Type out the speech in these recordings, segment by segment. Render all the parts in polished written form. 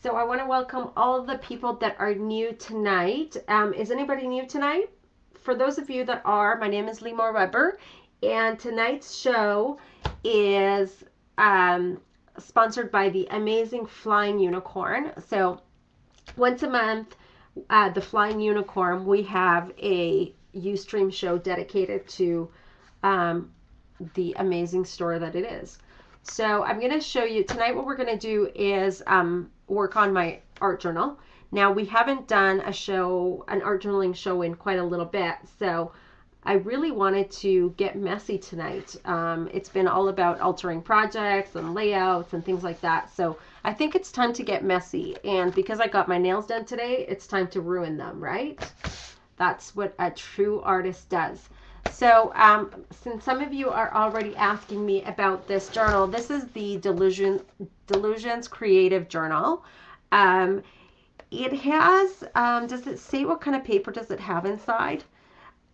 So I want to welcome all the people that are new tonight. Is anybody new tonight? For those of you that are, my name is Limor Weber, and tonight's show is sponsored by the amazing Flying Unicorn. So once a month, the Flying Unicorn, we have a Ustream show dedicated to the amazing store that it is. So I'm going to show you tonight. What we're going to do is work on my art journal. Now, we haven't done an art journaling show in quite a little bit, so I really wanted to get messy tonight. It's been all about altering projects and layouts and things like that. So I think it's time to get messy. And because I got my nails done today, it's time to ruin them, right? That's what a true artist does. So since some of you are already asking me about this journal, this is the Delusions Creative Journal. It has, does it say what kind of paper does it have inside?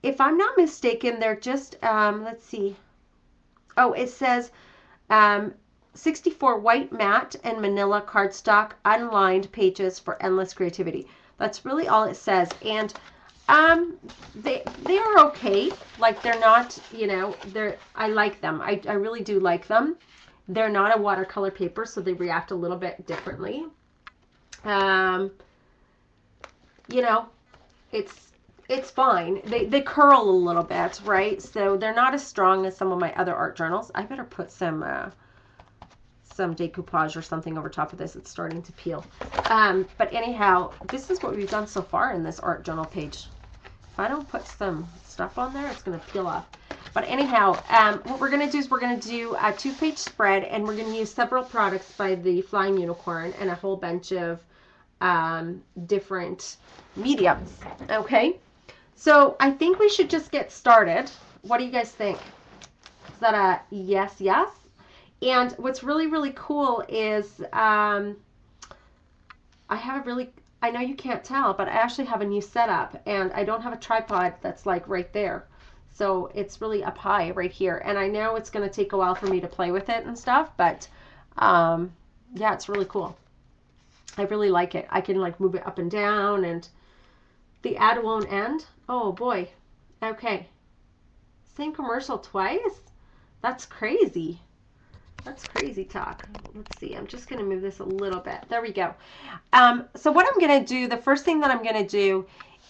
If I'm not mistaken, they're just, let's see. Oh, it says 64 white matte and manila cardstock unlined pages for endless creativity. That's really all it says. And they are okay. Like, they're not, I like them. I really do like them. They're not a watercolor paper, so they react a little bit differently. It's fine. They curl a little bit, right? So they're not as strong as some of my other art journals. I better put some decoupage or something over top of this. It's starting to peel. But anyhow, this is what we've done so far in this art journal page. If I don't put some stuff on there, it's going to peel off. But anyhow, what we're going to do is we're going to do a 2-page spread, and we're going to use several products by the Flying Unicorn and a whole bunch of different mediums. Okay, so I think we should just get started. What do you guys think? Is that a yes? And what's really, really cool is I know you can't tell, but I actually have a new setup, and I don't have a tripod that's like right there. So it's really up high right here. And I know it's going to take a while for me to play with it and stuff, but yeah, it's really cool. I really like it. I can like move it up and down, and the ad won't end. Oh boy. Okay. Same commercial twice? That's crazy. That's crazy talk. Let's see. I'm just going to move this a little bit. There we go. So what I'm going to do, the first thing that I'm going to do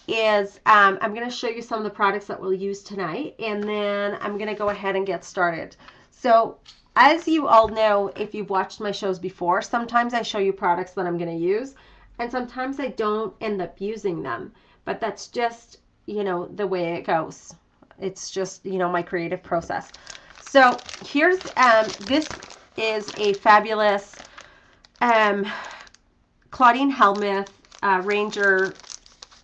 is I'm going to show you some of the products that we'll use tonight, and then I'm going to go ahead and get started. So as you all know, if you've watched my shows before, sometimes I show you products that I'm going to use, and sometimes I don't end up using them. But that's just, the way it goes. It's just, my creative process. So here's, this is a fabulous Claudine Helmuth Ranger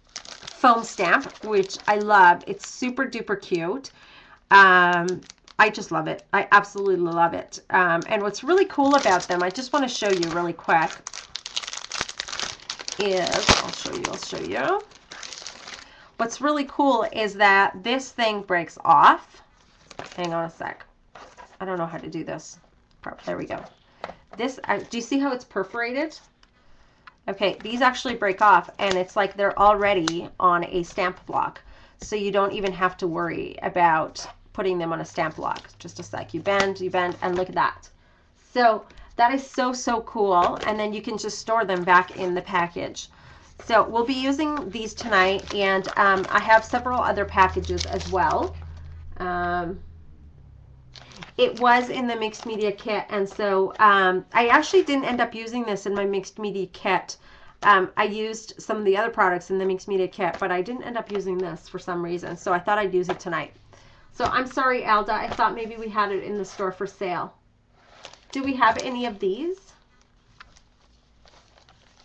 foam stamp, which I love. It's super duper cute. I just love it. I absolutely love it. And what's really cool about them, I just want to show you really quick, is, I'll show you. What's really cool is that this thing breaks off. Hang on a sec. I don't know how to do this. There we go. This, do you see how it's perforated? Okay, these actually break off, and it's like they're already on a stamp block. So you don't even have to worry about putting them on a stamp block. Just a sec. You bend, and look at that. So that is so, so cool. And then you can just store them back in the package. So we'll be using these tonight, and I have several other packages as well. It was in the mixed media kit, and so I actually didn't end up using this in my mixed media kit. I used some of the other products in the mixed media kit, but I didn't end up using this for some reason, so I thought I'd use it tonight. So I'm sorry, Alda, I thought maybe we had it in the store for sale. Do we have any of these?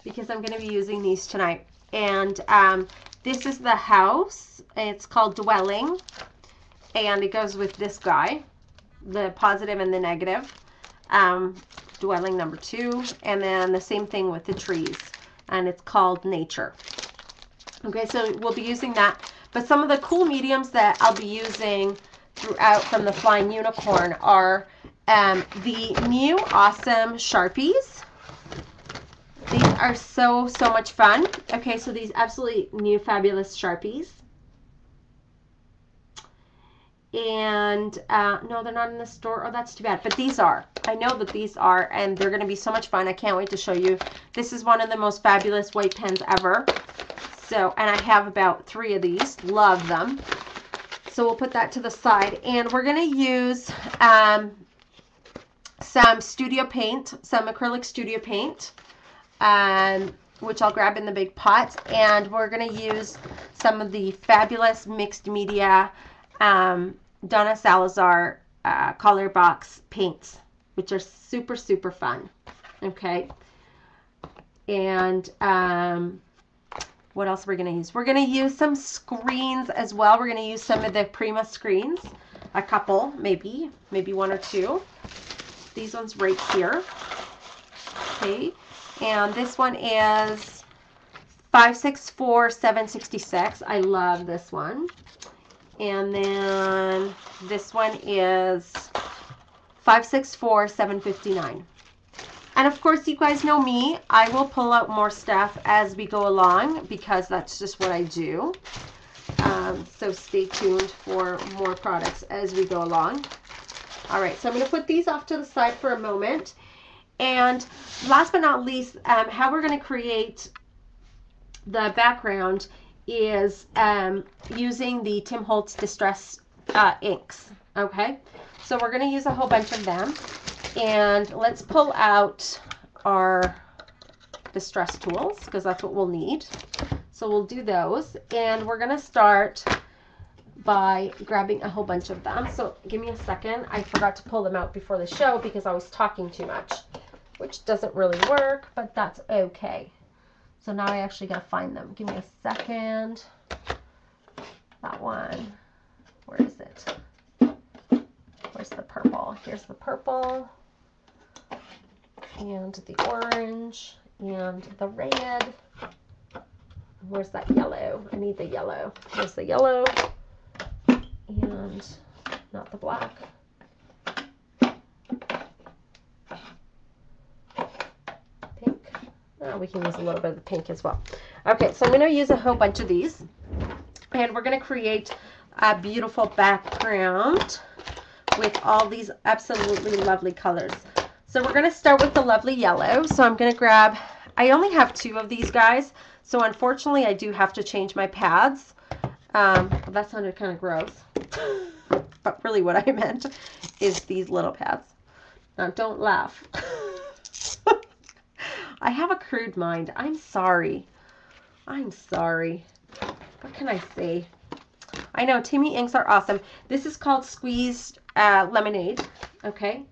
Because I'm going to be using these tonight. And this is the house. It's called Dwelling, and it goes with this guy, the positive and the negative. Dwelling number 2, and then the same thing with the trees, and it's called Nature. Okay, so we'll be using that. But some of the cool mediums that I'll be using throughout from the Flying Unicorn are the new awesome Sharpies. These are so much fun. Okay, so these absolutely new fabulous Sharpies. And no, they're not in the store. Oh, that's too bad. But these are. I know that these are, and they're going to be so much fun. I can't wait to show you. This is one of the most fabulous white pens ever. So, and I have about 3 of these. Love them. So we'll put that to the side. And we're going to use some studio paint, some acrylic studio paint, which I'll grab in the big pot. And we're going to use some of the fabulous mixed media Donna Salazar color box paints, which are super fun. Okay. And what else are we going to use? We're going to use some screens as well. We're going to use some of the Prima screens, a couple, maybe 1 or 2. These ones right here. Okay. And this one is 564-766. I love this one. And then this one is 564-759. And of course, you guys know me. I will pull out more stuff as we go along because that's just what I do. So stay tuned for more products as we go along. All right, so I'm going to put these off to the side for a moment. And last but not least, how we're going to create the background is using the Tim Holtz Distress inks. Okay, so we're going to use a whole bunch of them. And let's pull out our distress tools because that's what we'll need. So we'll do those. And we're going to start by grabbing a whole bunch of them. So give me a second. I forgot to pull them out before the show because I was talking too much, which doesn't really work, but that's okay. So now I actually got to find them. Give me a second. That one. Where is it? Where's the purple? Here's the purple. And the orange. And the red. Where's that yellow? I need the yellow. Here's the yellow. And not the black. Pink. Oh, we can use a little bit of the pink as well. Okay, so I'm going to use a whole bunch of these. And we're going to create a beautiful background with all these absolutely lovely colors. So we're going to start with the lovely yellow. So I'm going to grab, I only have 2 of these guys. So unfortunately I do have to change my pads. That sounded kind of gross. But really what I meant is these little pads. Now don't laugh. I have a crude mind. I'm sorry. I'm sorry. What can I say? I know Timmy inks are awesome. This is called Squeezed Lemonade. Okay.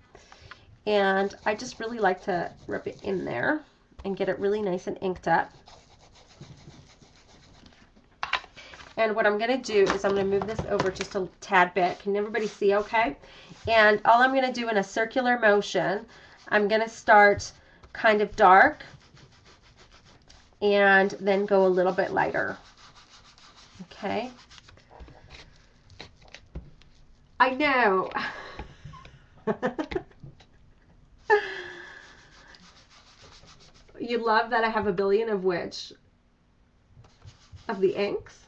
And I just really like to rip it in there and get it really nice and inked up. And what I'm going to do is I'm going to move this over just a tad bit. Can everybody see okay? And all I'm going to do in a circular motion, I'm going to start kind of dark and then go a little bit lighter. Okay. I know. You love that I have a billion of which? Of the inks?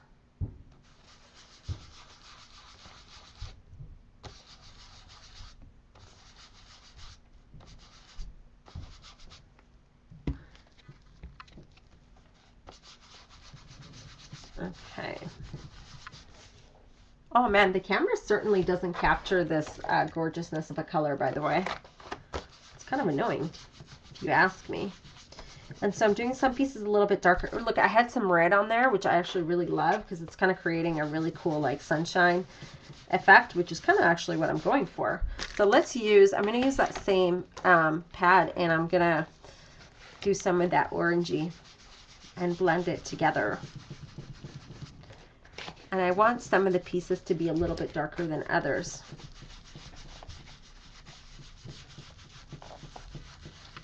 Okay. Oh man, the camera certainly doesn't capture this gorgeousness of a color, by the way. It's kind of annoying, if you ask me. And so I'm doing some pieces a little bit darker. Look, I had some red on there, which I actually really love because it's kind of creating a really cool like sunshine effect, which is kind of actually what I'm going for. So let's use, I'm going to use that same pad and I'm going to do some of that orangey and blend it together. And I want some of the pieces to be a little bit darker than others.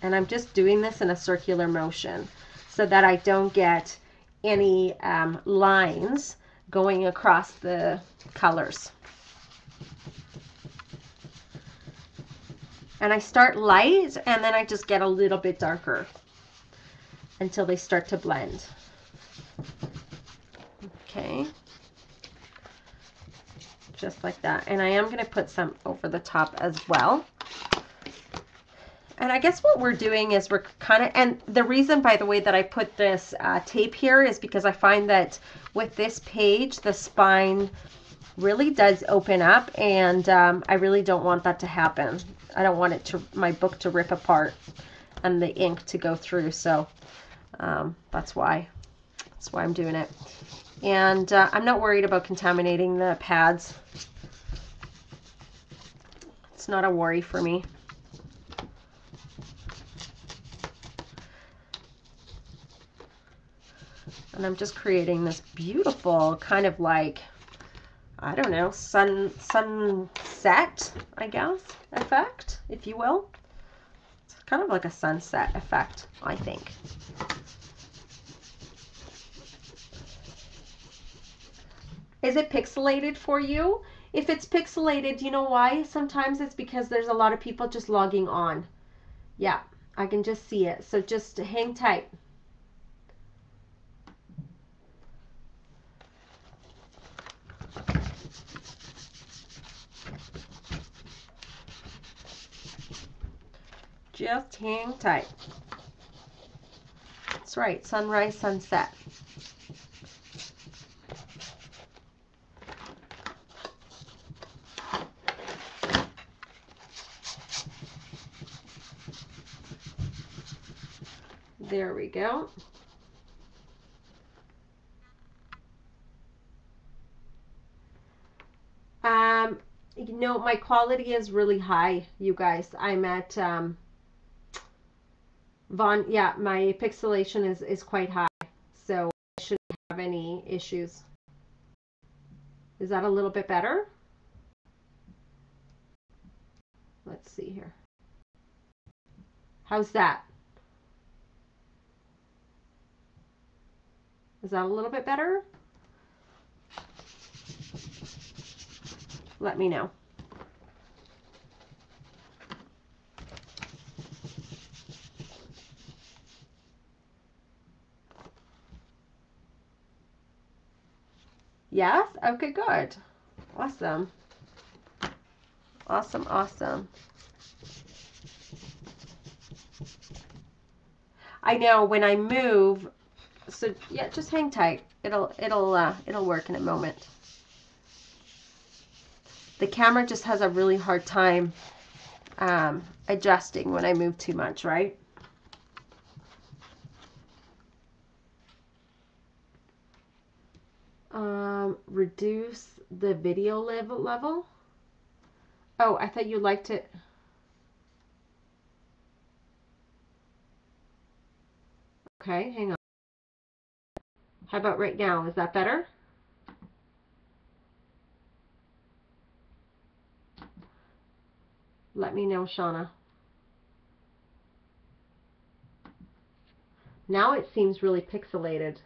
And I'm just doing this in a circular motion so that I don't get any lines going across the colors. And I start light and then I just get a little bit darker. until they start to blend. Okay. Just like that. And I am going to put some over the top as well. And I guess what we're doing is we're kind of, and the reason, by the way, that I put this tape here is because I find that with this page, the spine really does open up, and I really don't want that to happen. I don't want it to, my book to rip apart and the ink to go through. So that's why I'm doing it. And I'm not worried about contaminating the pads. It's not a worry for me. And I'm just creating this beautiful kind of like, I don't know, sunset, I guess, effect, if you will. It's kind of like a sunset effect, I think. Is it pixelated for you? If it's pixelated, you know why? Sometimes it's because there's a lot of people just logging on. Yeah, I can just see it. So just hang tight. Just hang tight. That's right, sunrise, sunset. There we go. You know, my quality is really high, you guys. I'm at yeah, my pixelation is quite high, so I shouldn't have any issues. Is that a little bit better? Let's see here. How's that? Is that a little bit better? Let me know. Yes? Okay, good. Awesome. Awesome, awesome. I know when I move, so yeah, just hang tight. It'll work in a moment. The camera just has a really hard time adjusting when I move too much, right? Reduce the video level. Oh, I thought you liked it. Okay, hang on. How about right now? Is that better? Let me know, Shauna. Now it seems really pixelated.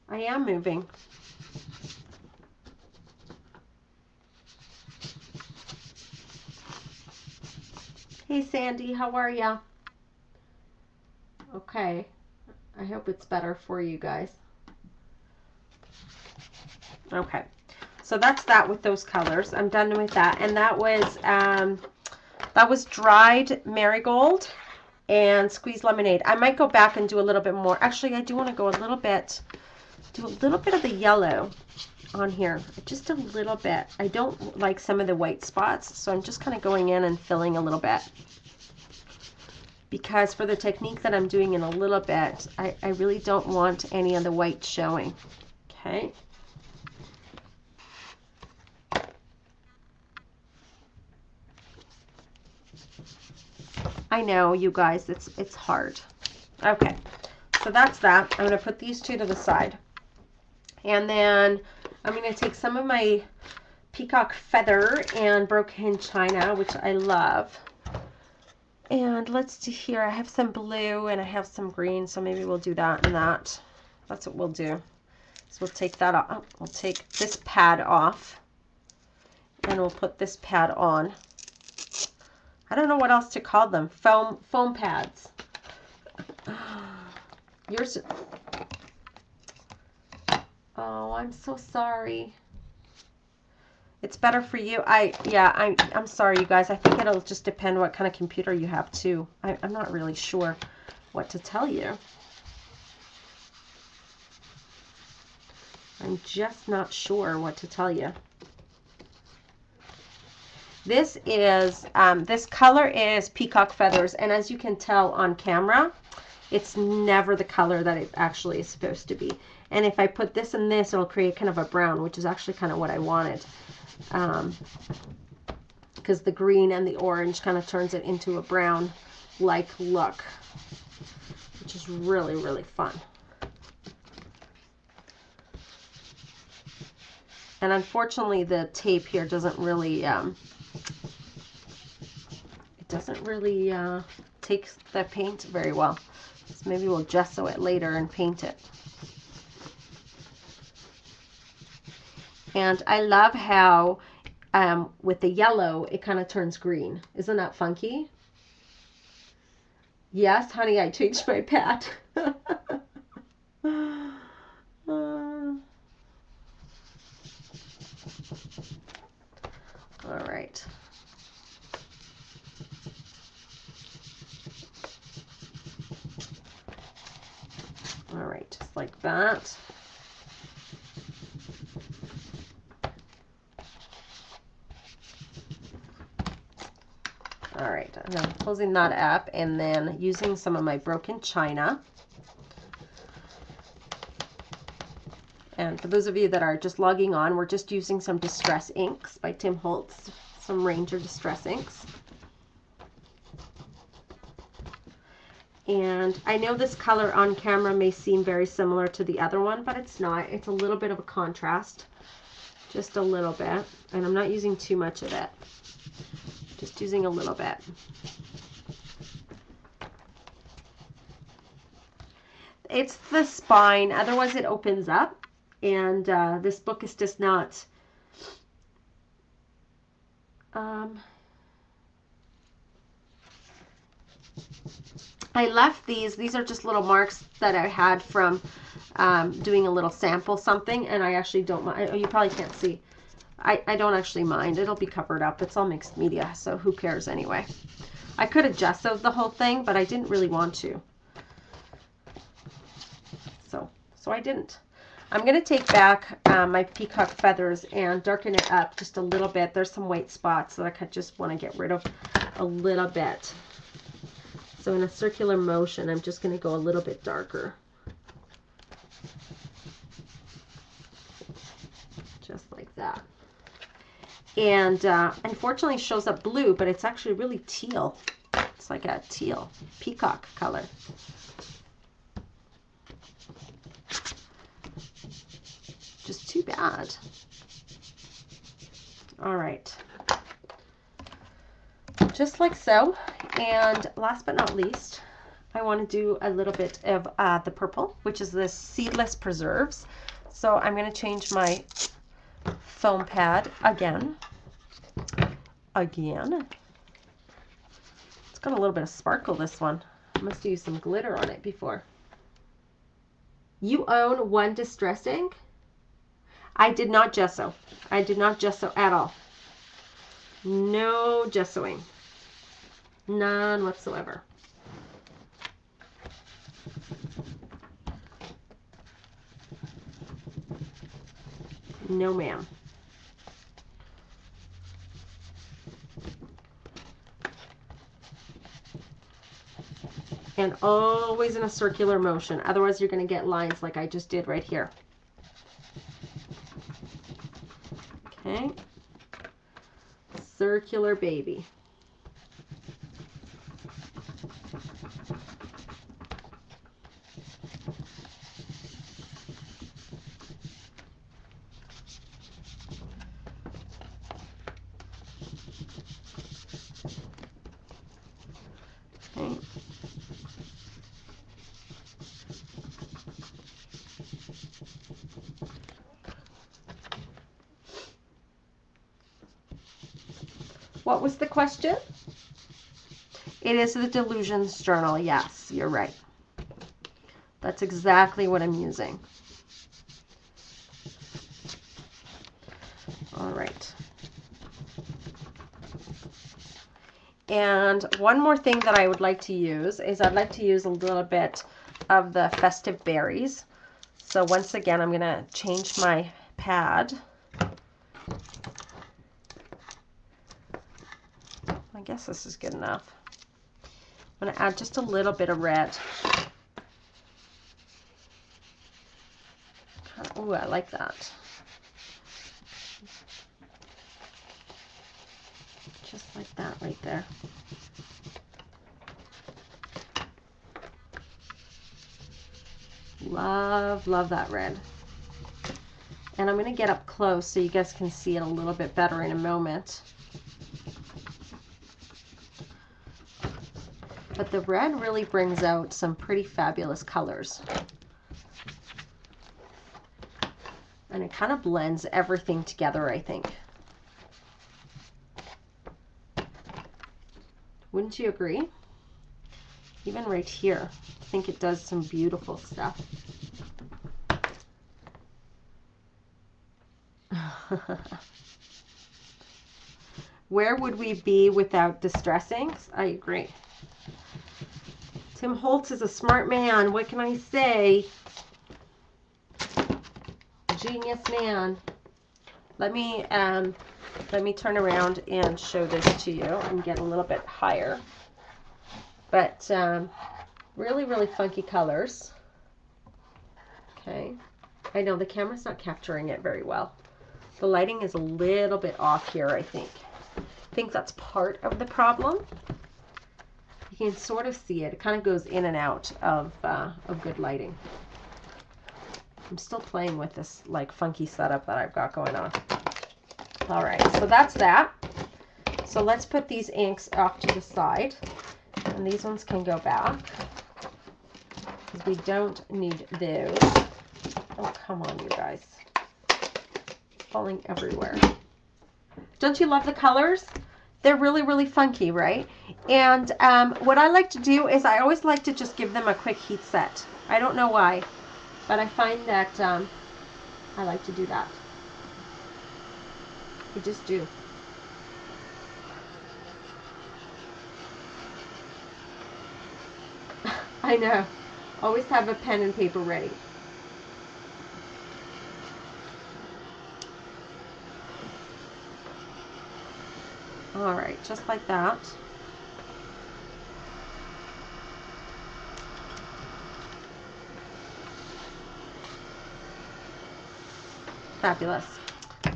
I am moving. Hey Sandy, how are ya? Okay, I hope it's better for you guys. Okay, so that's that with those colors. I'm done with that, and that was dried marigold and squeezed lemonade. I might go back and do a little bit more. Actually, I do want to go do a little bit of the yellow on here, just a little bit. I don't like some of the white spots, so I'm just kind of going in and filling a little bit, because for the technique that I'm doing in a little bit, I really don't want any of the white showing. Okay. I know, you guys, it's hard. Okay, So that's that. I'm going to put these two to the side. And then I'm going to take some of my peacock feather and broken china, which I love. And let's see here. I have some blue and I have some green, so maybe we'll do that and that. That's what we'll do. So we'll take that off. We'll take this pad off. And we'll put this pad on. I don't know what else to call them. Foam pads. Yours. Oh, I'm so sorry. It's better for you. I'm sorry, you guys. I think it'll just depend what kind of computer you have too. I'm not really sure what to tell you. I'm just not sure what to tell you. This is, this color is peacock feathers, and as you can tell on camera, it's never the color that it actually is supposed to be. And if I put this and this, it'll create kind of a brown, which is actually kind of what I wanted. Because the green and the orange kind of turns it into a brown-like look, which is really, really fun. And unfortunately, the tape here doesn't really, take the paint very well. So maybe we'll gesso it later and paint it. And I love how with the yellow, it kind of turns green. Isn't that funky? Yes, honey, I changed my pad. All right. All right, just like that. All right, and I'm closing that up and then using some of my broken china. And for those of you that are just logging on, we're just using some Distress inks by Tim Holtz, some Ranger Distress inks. And I know this color on camera may seem very similar to the other one, but it's not. It's a little bit of a contrast, just a little bit. And I'm not using too much of it, just using a little bit. It's the spine, otherwise it opens up. And this book is just not, I left these are just little marks that I had from doing a little sample something, and I actually don't mind. You probably can't see. I don't actually mind. It'll be covered up. It's all mixed media, so who cares anyway. I could have gessoed the whole thing, but I didn't really want to. So I didn't. I'm going to take back my peacock feathers and darken it up just a little bit. There's some white spots that I just want to get rid of a little bit. So in a circular motion, I'm just going to go a little bit darker. Just like that. And unfortunately it shows up blue, but it's actually really teal. It's like a teal peacock color. Just too bad. All right. Just like so. And last but not least, I want to do a little bit of the purple, which is the Seedless Preserves. So I'm going to change my foam pad again. It's got a little bit of sparkle, this one. I must use some glitter on it before. You own one Distress ink? I did not gesso. I did not gesso at all. No gessoing. None whatsoever. No, ma'am. And always in a circular motion. Otherwise, you're going to get lines like I just did right here. Okay. Circular baby. What was the question? It is the Delusions Journal. Yes, you're right. That's exactly what I'm using. All right. And one more thing that I would like to use is I'd like to use a little bit of the Festive Berries. So once again, I'm going to change my pad. I guess this is good enough. I'm going to add just a little bit of red. Oh, I like that. Just like that right there. Love, love that red. And I'm going to get up close so you guys can see it a little bit better in a moment. But the red really brings out some pretty fabulous colors. And it kind of blends everything together, I think. Wouldn't you agree? Even right here, I think it does some beautiful stuff. Where would we be without distress inks? I agree. Tim Holtz is a smart man. What can I say? Genius man. Let me turn around and show this to you and get a little bit higher. But really, really funky colors. Okay. I know the camera's not capturing it very well. The lighting is a little bit off here, I think. I think that's part of the problem. You can sort of see it. It kind of goes in and out of good lighting. I'm still playing with this like funky setup that I've got going on. All right, so that's that. So let's put these inks off to the side. And these ones can go back. Because we don't need those. Oh, come on, you guys. Falling everywhere. Don't you love the colors? They're really, really funky, right? And what I like to do is I always like to just give them a quick heat set. I don't know why, but I find that I like to do that. I just do. I know. Always have a pen and paper ready. All right, just like that. Fabulous.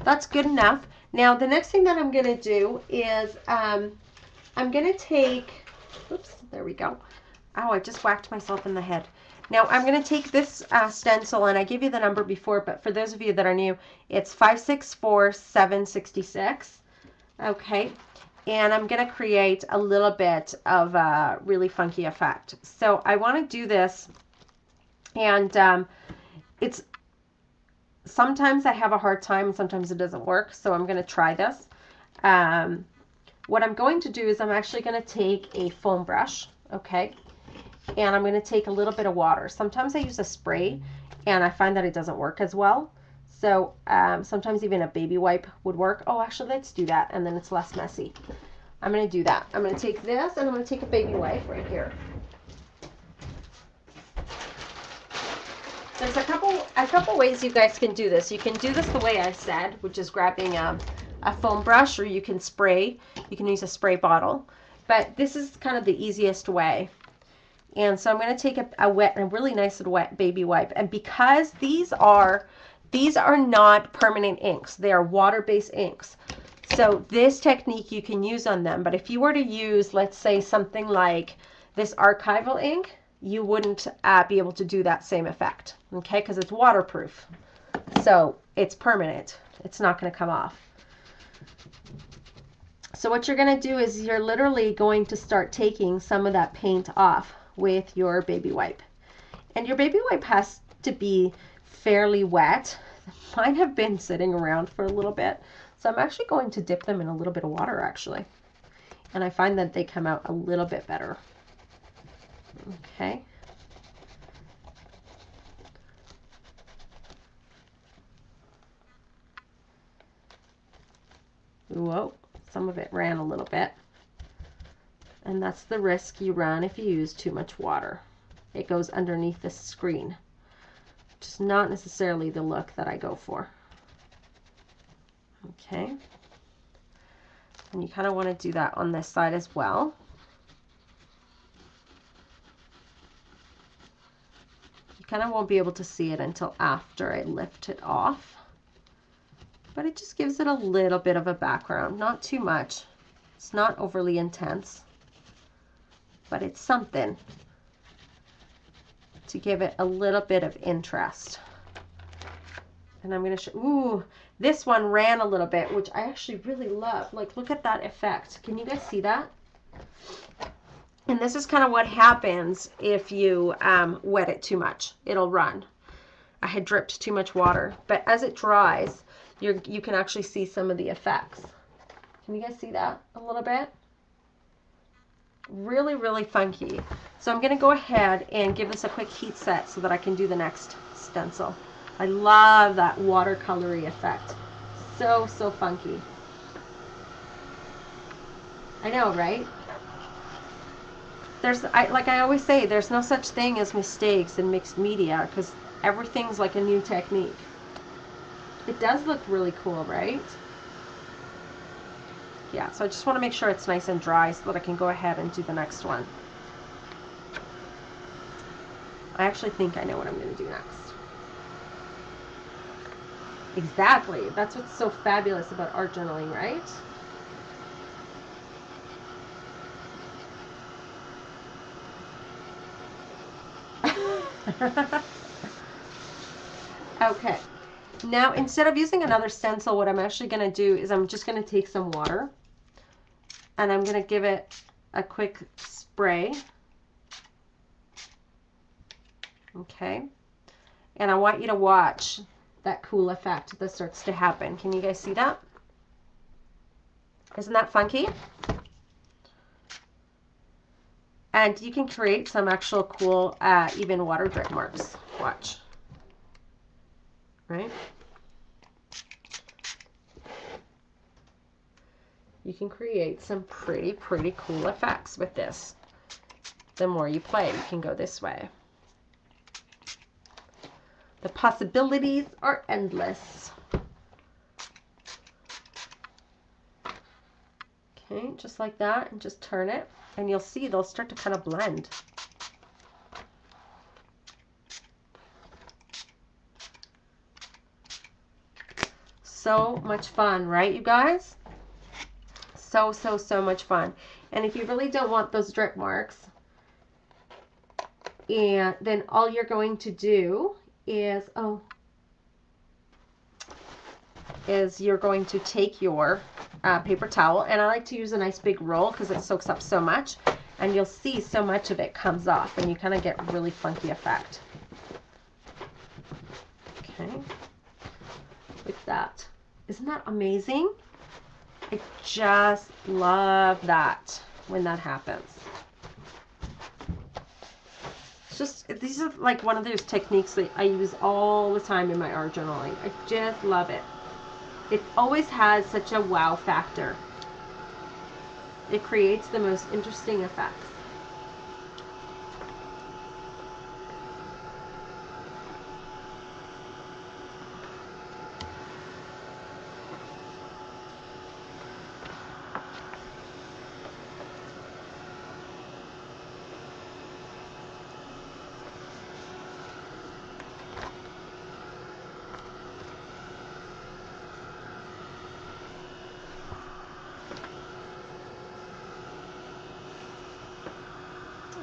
That's good enough. Now, the next thing that I'm going to do is I'm going to take, oops, there we go. Oh, I just whacked myself in the head. Now, I'm going to take this stencil, and I gave you the number before, but for those of you that are new, it's 564766. Okay, and I'm going to create a little bit of a really funky effect. So I want to do this, and it's sometimes I have a hard time, and sometimes it doesn't work, so I'm going to try this. What I'm going to do is I'm actually going to take a foam brush, okay, and I'm going to take a little bit of water. Sometimes I use a spray, and I find that it doesn't work as well. So sometimes even a baby wipe would work. Oh, actually, let's do that, and then it's less messy. I'm going to do that. I'm going to take this, and I'm going to take a baby wipe right here. There's a couple ways you guys can do this. You can do this the way I said, which is grabbing a foam brush, or you can spray. You can use a spray bottle. But this is kind of the easiest way. And so I'm going to take a really nice wet baby wipe. And because these are not permanent inks, they are water-based inks. So this technique you can use on them. But if you were to use, let's say, something like this archival ink, you wouldn't be able to do that same effect, okay? Because it's waterproof. So it's permanent. It's not going to come off. So what you're going to do is you're literally going to start taking some of that paint off with your baby wipe. And your baby wipe has to be fairly wet. Mine have been sitting around for a little bit. So I'm actually going to dip them in a little bit of water, actually. And I find that they come out a little bit better. Okay. Whoa, some of it ran a little bit. And that's the risk you run if you use too much water. It goes underneath the screen, which is not necessarily the look that I go for. Okay. And you kind of want to do that on this side as well. You kind of won't be able to see it until after I lift it off. But it just gives it a little bit of a background, not too much. It's not overly intense, but it's something to give it a little bit of interest. And I'm going to show, ooh, this one ran a little bit, which I actually really love. Like, look at that effect. Can you guys see that? And this is kind of what happens if you wet it too much. It'll run. I had dripped too much water, but as it dries, you can actually see some of the effects. Can you guys see that a little bit? Really, really funky. So I'm going to go ahead and give this a quick heat set so that I can do the next stencil. I love that watercolory effect. So, so funky. I know, right? Like I always say, there's no such thing as mistakes in mixed media because everything's like a new technique. It does look really cool, right? Yeah, so I just want to make sure it's nice and dry so that I can go ahead and do the next one. I actually think I know what I'm going to do next. Exactly. That's what's so fabulous about art journaling, right? Okay. Now, instead of using another stencil, what I'm actually going to do is I'm just going to take some water and I'm going to give it a quick spray. Okay. And I want you to watch that cool effect that starts to happen. Can you guys see that? Isn't that funky? And you can create some actual cool, even water drip marks. Watch. Right? You can create some pretty cool effects with this. The more you play, you can go this way. The possibilities are endless. Okay, just like that, and just turn it, and you'll see they'll start to kind of blend. So much fun, right, you guys? So much fun. And if you really don't want those drip marks, and then all you're going to do is, you're going to take your paper towel, and I like to use a nice big roll because it soaks up so much, and you'll see so much of it comes off, and you kind of get a really funky effect. Okay, like that. Isn't that amazing? I just love that when that happens. It's just, these are like one of those techniques that I use all the time in my art journaling. I just love it. It always has such a wow factor. It creates the most interesting effects.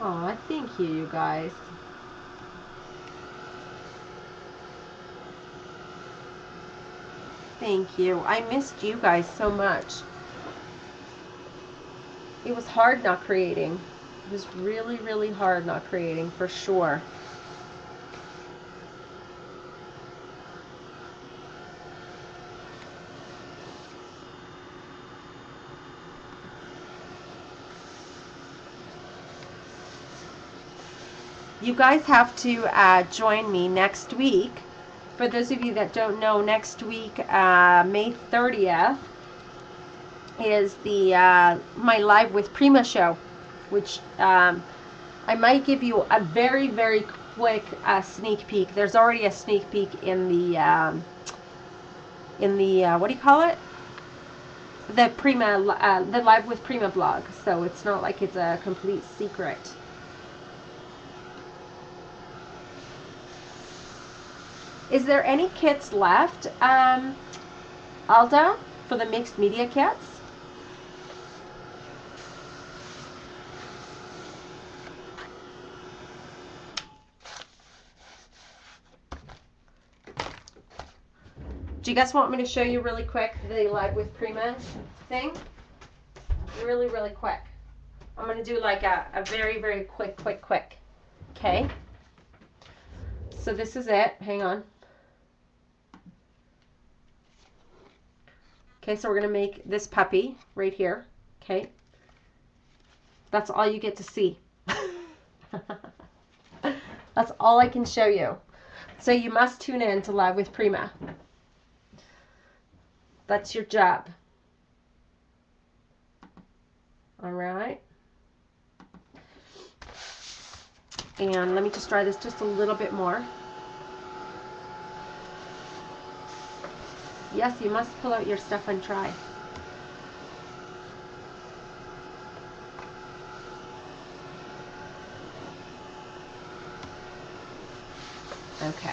Aw, thank you, you guys. Thank you. I missed you guys so much. It was hard not creating. It was really hard not creating, for sure. You guys have to join me next week. For those of you that don't know, next week, May 30th, is the my Live with Prima show, which I might give you a very, very quick sneak peek. There's already a sneak peek in the what do you call it? The Prima, the Live with Prima blog. So it's not like it's a complete secret. Is there any kits left, Alda, for the mixed media kits? Do you guys want me to show you really quick the Live with Prima thing? Really, really quick. I'm going to do like a very, very quick. Okay? So this is it. Hang on. Okay, so we're going to make this puppy right here. Okay? That's all you get to see. That's all I can show you. So you must tune in to Live with Prima. That's your job. All right. And let me just try this just a little bit more. Yes, you must pull out your stuff and try. Okay.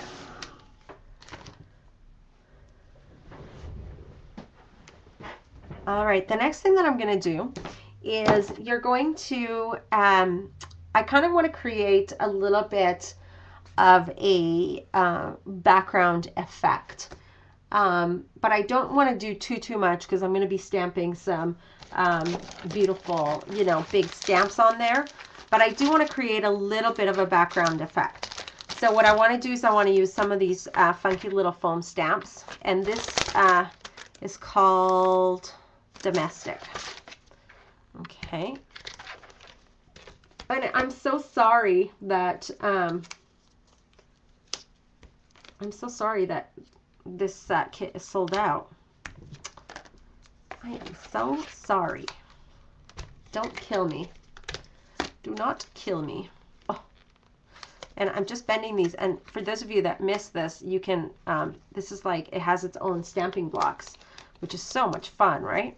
All right, the next thing that I'm going to do is you're going to, I kind of want to create a little bit of a background effect. But I don't want to do too much because I'm going to be stamping some beautiful, you know, big stamps on there. But I do want to create a little bit of a background effect. So what I want to do is I want to use some of these funky little foam stamps. And this is called Domestic. Okay. And I'm so sorry that this kit is sold out. I am so sorry. Don't kill me. Do not kill me. Oh. And I'm just bending these. And for those of you that missed this, you can, this is like, it has its own stamping blocks, which is so much fun, right?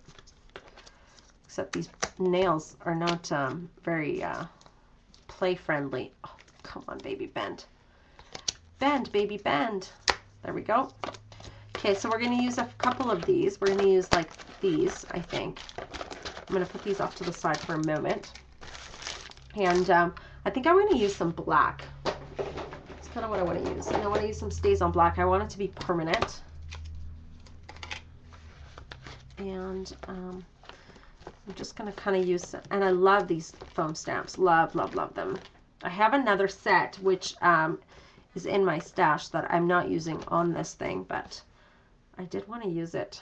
Except these nails are not very play friendly. Oh, come on, baby, bend. Bend, baby, bend. There we go. Okay, so we're going to use a couple of these. We're going to use like these, I think. I'm going to put these off to the side for a moment. And I think I'm going to use some black. That's kind of what I want to use. And I want to use some Stays on Black. I want it to be permanent. And I'm just going to kind of use, and I love these foam stamps. Love, love, love them. I have another set, which is in my stash that I'm not using on this thing, but I did want to use it.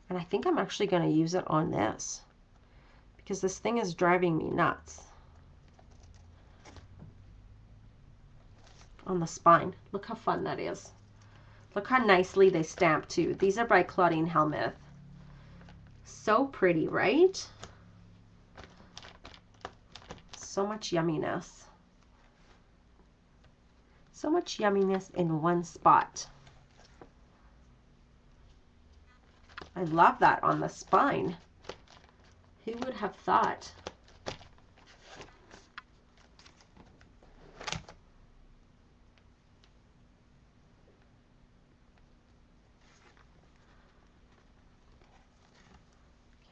And I think I'm actually going to use it on this because this thing is driving me nuts. On the spine. Look how fun that is. Look how nicely they stamp too. These are by Claudine Helmuth. So pretty, right? So much yumminess. So much yumminess in one spot. I love that on the spine. Who would have thought?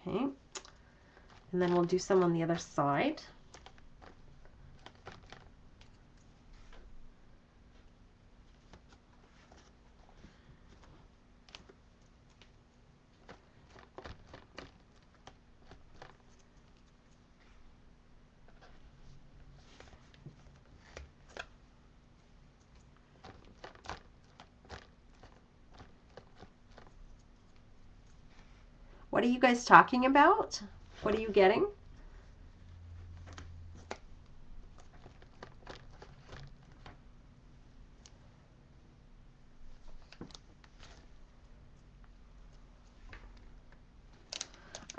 Okay. And then we'll do some on the other side. What are you guys talking about? What are you getting?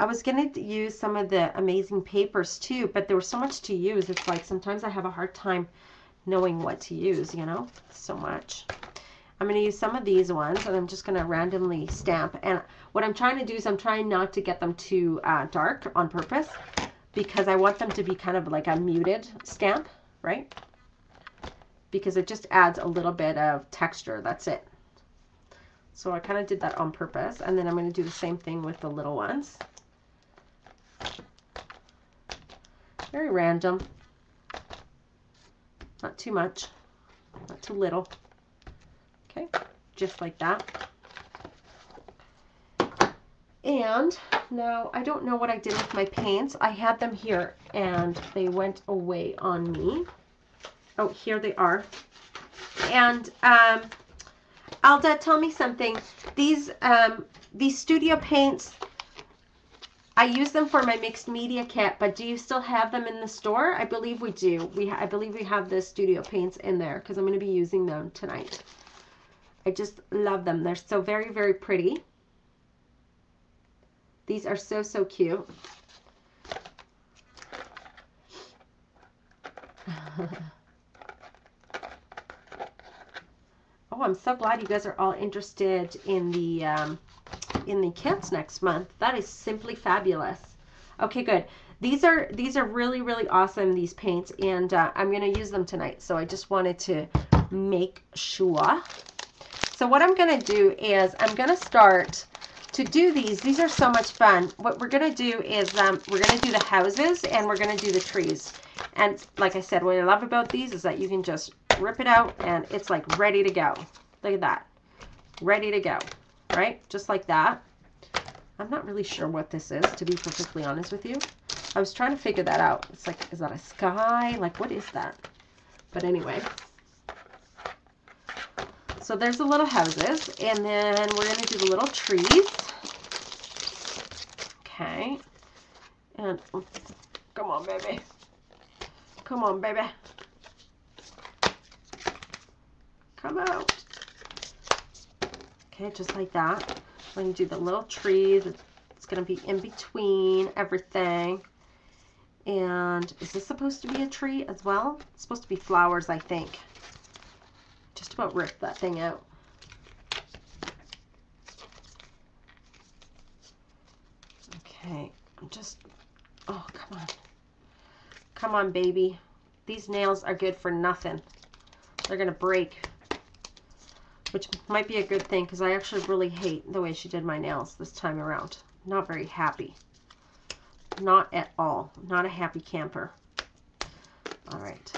I was going to use some of the Amazing Papers too, but there was so much to use. It's like sometimes I have a hard time knowing what to use, you know, so much. I'm going to use some of these ones, and I'm just going to randomly stamp. And what I'm trying to do is I'm trying not to get them too dark on purpose, because I want them to be kind of like a muted stamp, right? Because it just adds a little bit of texture. That's it. So I kind of did that on purpose. And then I'm going to do the same thing with the little ones. Very random. Not too much. Not too little. Okay, just like that. And now I don't know what I did with my paints. I had them here and they went away on me. Oh, here they are. And Alda, tell me something. These studio paints, I use them for my mixed media kit, but do you still have them in the store? I believe we do. I believe we have the studio paints in there because I'm going to be using them tonight. I just love them. They're so very, very pretty. These are so, so cute. Oh, I'm so glad you guys are all interested in the kits next month. That is simply fabulous. Okay, good. These are really, really awesome, these paints, and I'm going to use them tonight. So I just wanted to make sure. So what I'm going to do is I'm going to start to do these. These are so much fun. What we're going to do is we're going to do the houses and we're going to do the trees. And like I said, what I love about these is that you can just rip it out and it's like ready to go. Look at that. Ready to go. Right? Just like that. I'm not really sure what this is, to be perfectly honest with you. I was trying to figure that out. It's like, is that a sky? Like, what is that? But anyway. So there's the little houses, and then we're going to do the little trees. Okay. And oh, come on, baby. Come on, baby. Come out. Okay, just like that. We're going to do the little trees. It's going to be in between everything. And is this supposed to be a tree as well? It's supposed to be flowers, I think. Just about rip that thing out. Okay, I'm just, oh, come on. Come on, baby. These nails are good for nothing. They're going to break. Which might be a good thing because I actually really hate the way she did my nails this time around. Not very happy. Not at all. Not a happy camper. All right.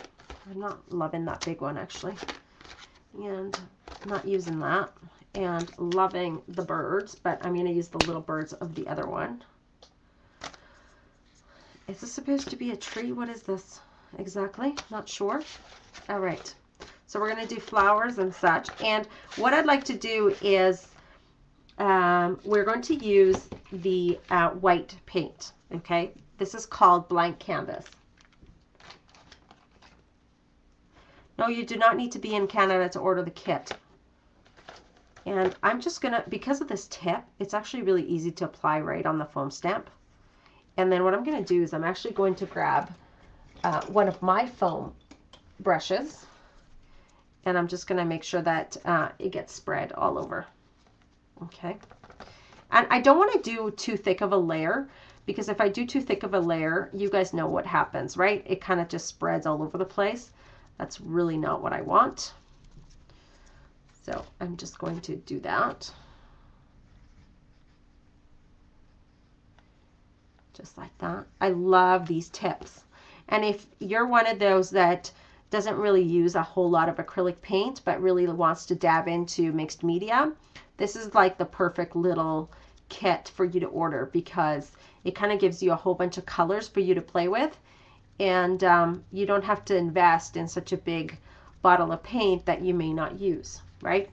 I'm not loving that big one, actually. And not using that. And loving the birds, but I'm going to use the little birds of the other one. Is this supposed to be a tree? What is this exactly? Not sure. All right. So we're going to do flowers and such. And what I'd like to do is we're going to use the white paint. Okay. This is called Blank Canvas. No, you do not need to be in Canada to order the kit. And I'm just going to, because of this tip, it's actually really easy to apply right on the foam stamp. And then what I'm going to do is I'm actually going to grab one of my foam brushes. And I'm just going to make sure that it gets spread all over. Okay. And I don't want to do too thick of a layer, because if I do too thick of a layer, you guys know what happens, right? It kind of just spreads all over the place. That's really not what I want. So I'm just going to do that. Just like that. I love these tips. And if you're one of those that doesn't really use a whole lot of acrylic paint, but really wants to dab into mixed media, this is like the perfect little kit for you to order, because it kind of gives you a whole bunch of colors for you to play with. And you don't have to invest in such a big bottle of paint that you may not use, right?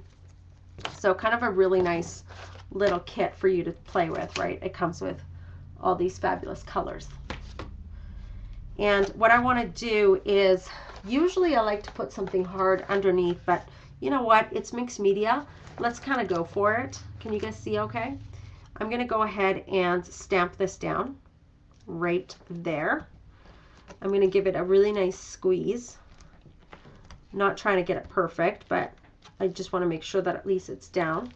So kind of a really nice little kit for you to play with, right? It comes with all these fabulous colors. And what I want to do is, usually I like to put something hard underneath, but you know what? It's mixed media. Let's kind of go for it. Can you guys see okay? I'm going to go ahead and stamp this down right there. I'm going to give it a really nice squeeze. Not trying to get it perfect, but I just want to make sure that at least it's down.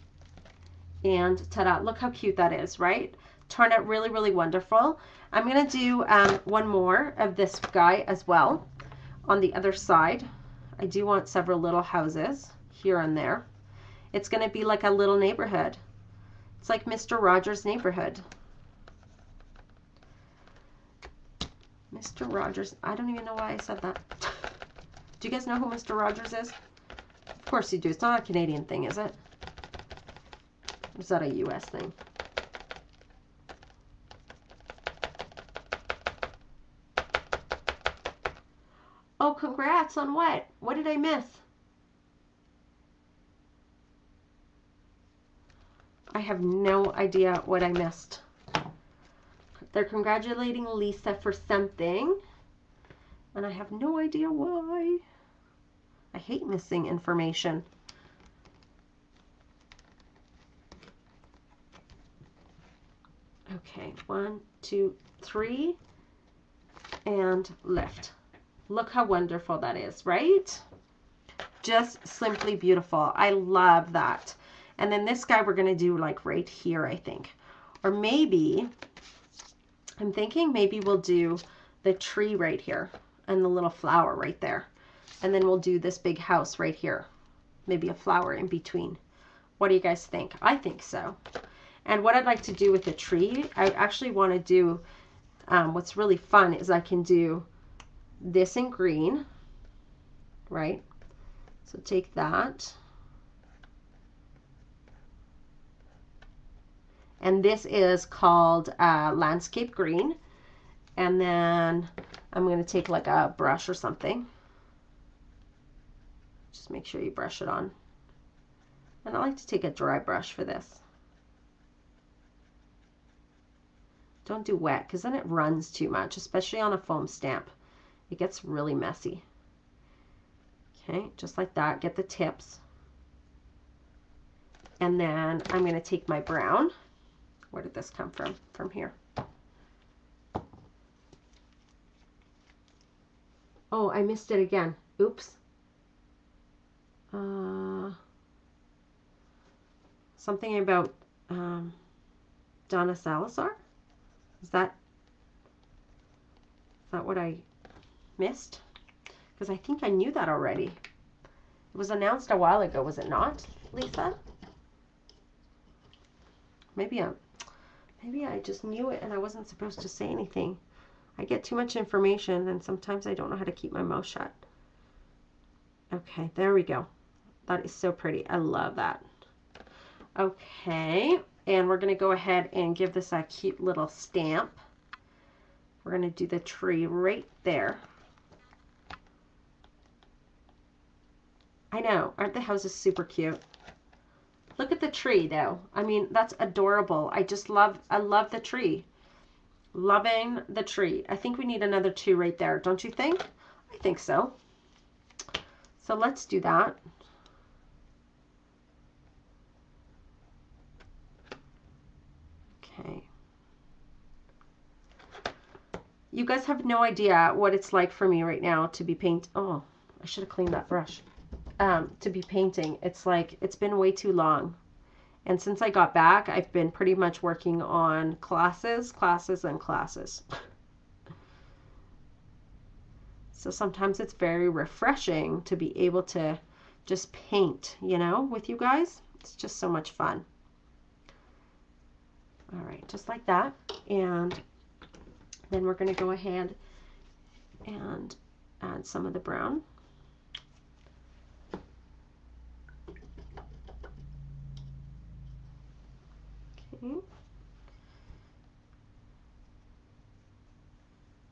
And ta-da, look how cute that is, right? Turned out really, really wonderful. I'm going to do one more of this guy as well on the other side. I do want several little houses here and there. It's going to be like a little neighborhood. It's like Mr. Rogers' neighborhood. Mr. Rogers. I don't even know why I said that. Do you guys know who Mr. Rogers is? Of course you do. It's not a Canadian thing, is it? Or is that a US thing? Oh, congrats on what? What did I miss? I have no idea what I missed. They're congratulating Lisa for something, and I have no idea why. I hate missing information. Okay, 1, 2, 3, and lift. Look how wonderful that is, right? Just simply beautiful. I love that. And then this guy we're going to do like right here, I think. Or maybe, I'm thinking maybe we'll do the tree right here and the little flower right there. And then we'll do this big house right here. Maybe a flower in between. What do you guys think? I think so. And what I'd like to do with the tree, I actually want to do, what's really fun is I can do this in green, right? So take that. And this is called landscape green. And then I'm going to take like a brush or something. Just make sure you brush it on. And I like to take a dry brush for this. Don't do wet because then it runs too much, especially on a foam stamp. It gets really messy. Okay, just like that. Get the tips. And then I'm going to take my brown. Where did this come from? From here. Oh, I missed it again. Oops. Something about Donna Salazar? Is that what I missed? Because I think I knew that already. It was announced a while ago, was it not, Lisa? Maybe I just knew it and I wasn't supposed to say anything. I get too much information and sometimes I don't know how to keep my mouth shut. Okay, there we go. That is so pretty. I love that. Okay, and we're going to go ahead and give this a cute little stamp. We're going to do the tree right there. I know, aren't the houses super cute? Look at the tree though. I mean, that's adorable. I love the tree. Loving the tree. I think we need another 2 right there, don't you think? I think so. So let's do that. Okay. You guys have no idea what it's like for me right now to be Oh, I should have cleaned that brush. To be painting. It's like, it's been way too long. And since I got back, I've been pretty much working on classes, and classes. So sometimes it's very refreshing to be able to just paint, you know, with you guys. It's just so much fun. All right, just like that. And then we're going to go ahead and add some of the brown. Okay.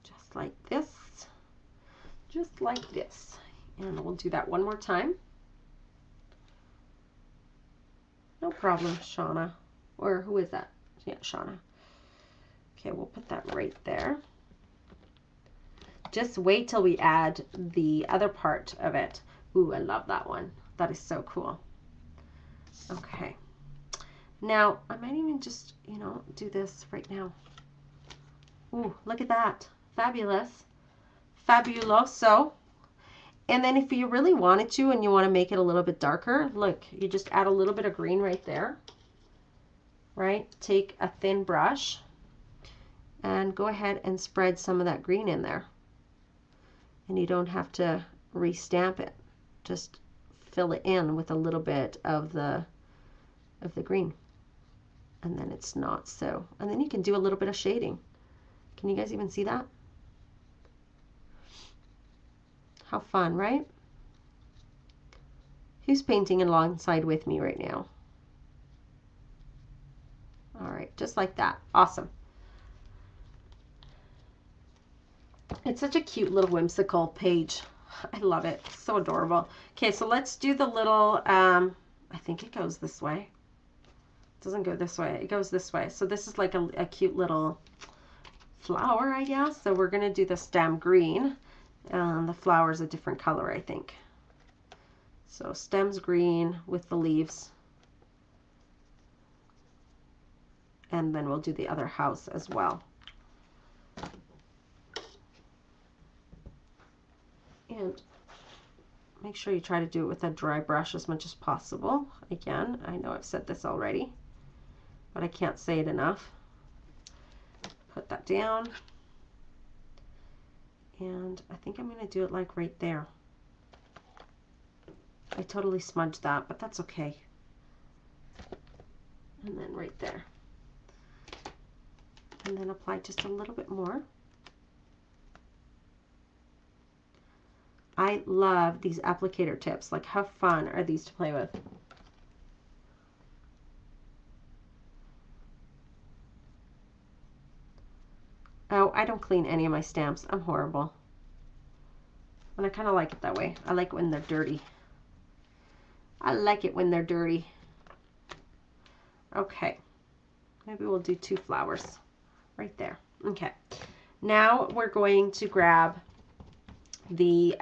Just like this. Just like this. And we'll do that one more time. No problem, Shauna. Or who is that? Yeah, Shauna. Okay, we'll put that right there. Just wait till we add the other part of it. Ooh, I love that one. That is so cool. Okay. Now, I might even just, you know, do this right now. Ooh, look at that. Fabulous. Fabuloso. And then if you really wanted to and you want to make it a little bit darker, look, you just add a little bit of green right there. Right? Take a thin brush and go ahead and spread some of that green in there. And you don't have to re-stamp it. Just fill it in with a little bit of the green. And then it's not so. And then you can do a little bit of shading. Can you guys even see that? How fun, right? Who's painting alongside with me right now? All right, just like that. Awesome. It's such a cute little whimsical page. I love it. So adorable. Okay, so let's do the little, I think it goes this way. It doesn't go this way. It goes this way. So this is like a cute little flower, I guess. So we're going to do the stem green. The flower's a different color, I think. So stem's green with the leaves. And then we'll do the other house as well. And make sure you try to do it with a dry brush as much as possible. Again, I know I've said this already, but I can't say it enough. Put that down. And I think I'm going to do it like right there. I totally smudged that, but that's okay. And then right there. And then apply just a little bit more. I love these applicator tips. Like, how fun are these to play with? Oh, I don't clean any of my stamps. I'm horrible. And I kind of like it that way. I like it when they're dirty. I like it when they're dirty. Okay. Maybe we'll do 2 flowers right there. Okay. Now we're going to grab the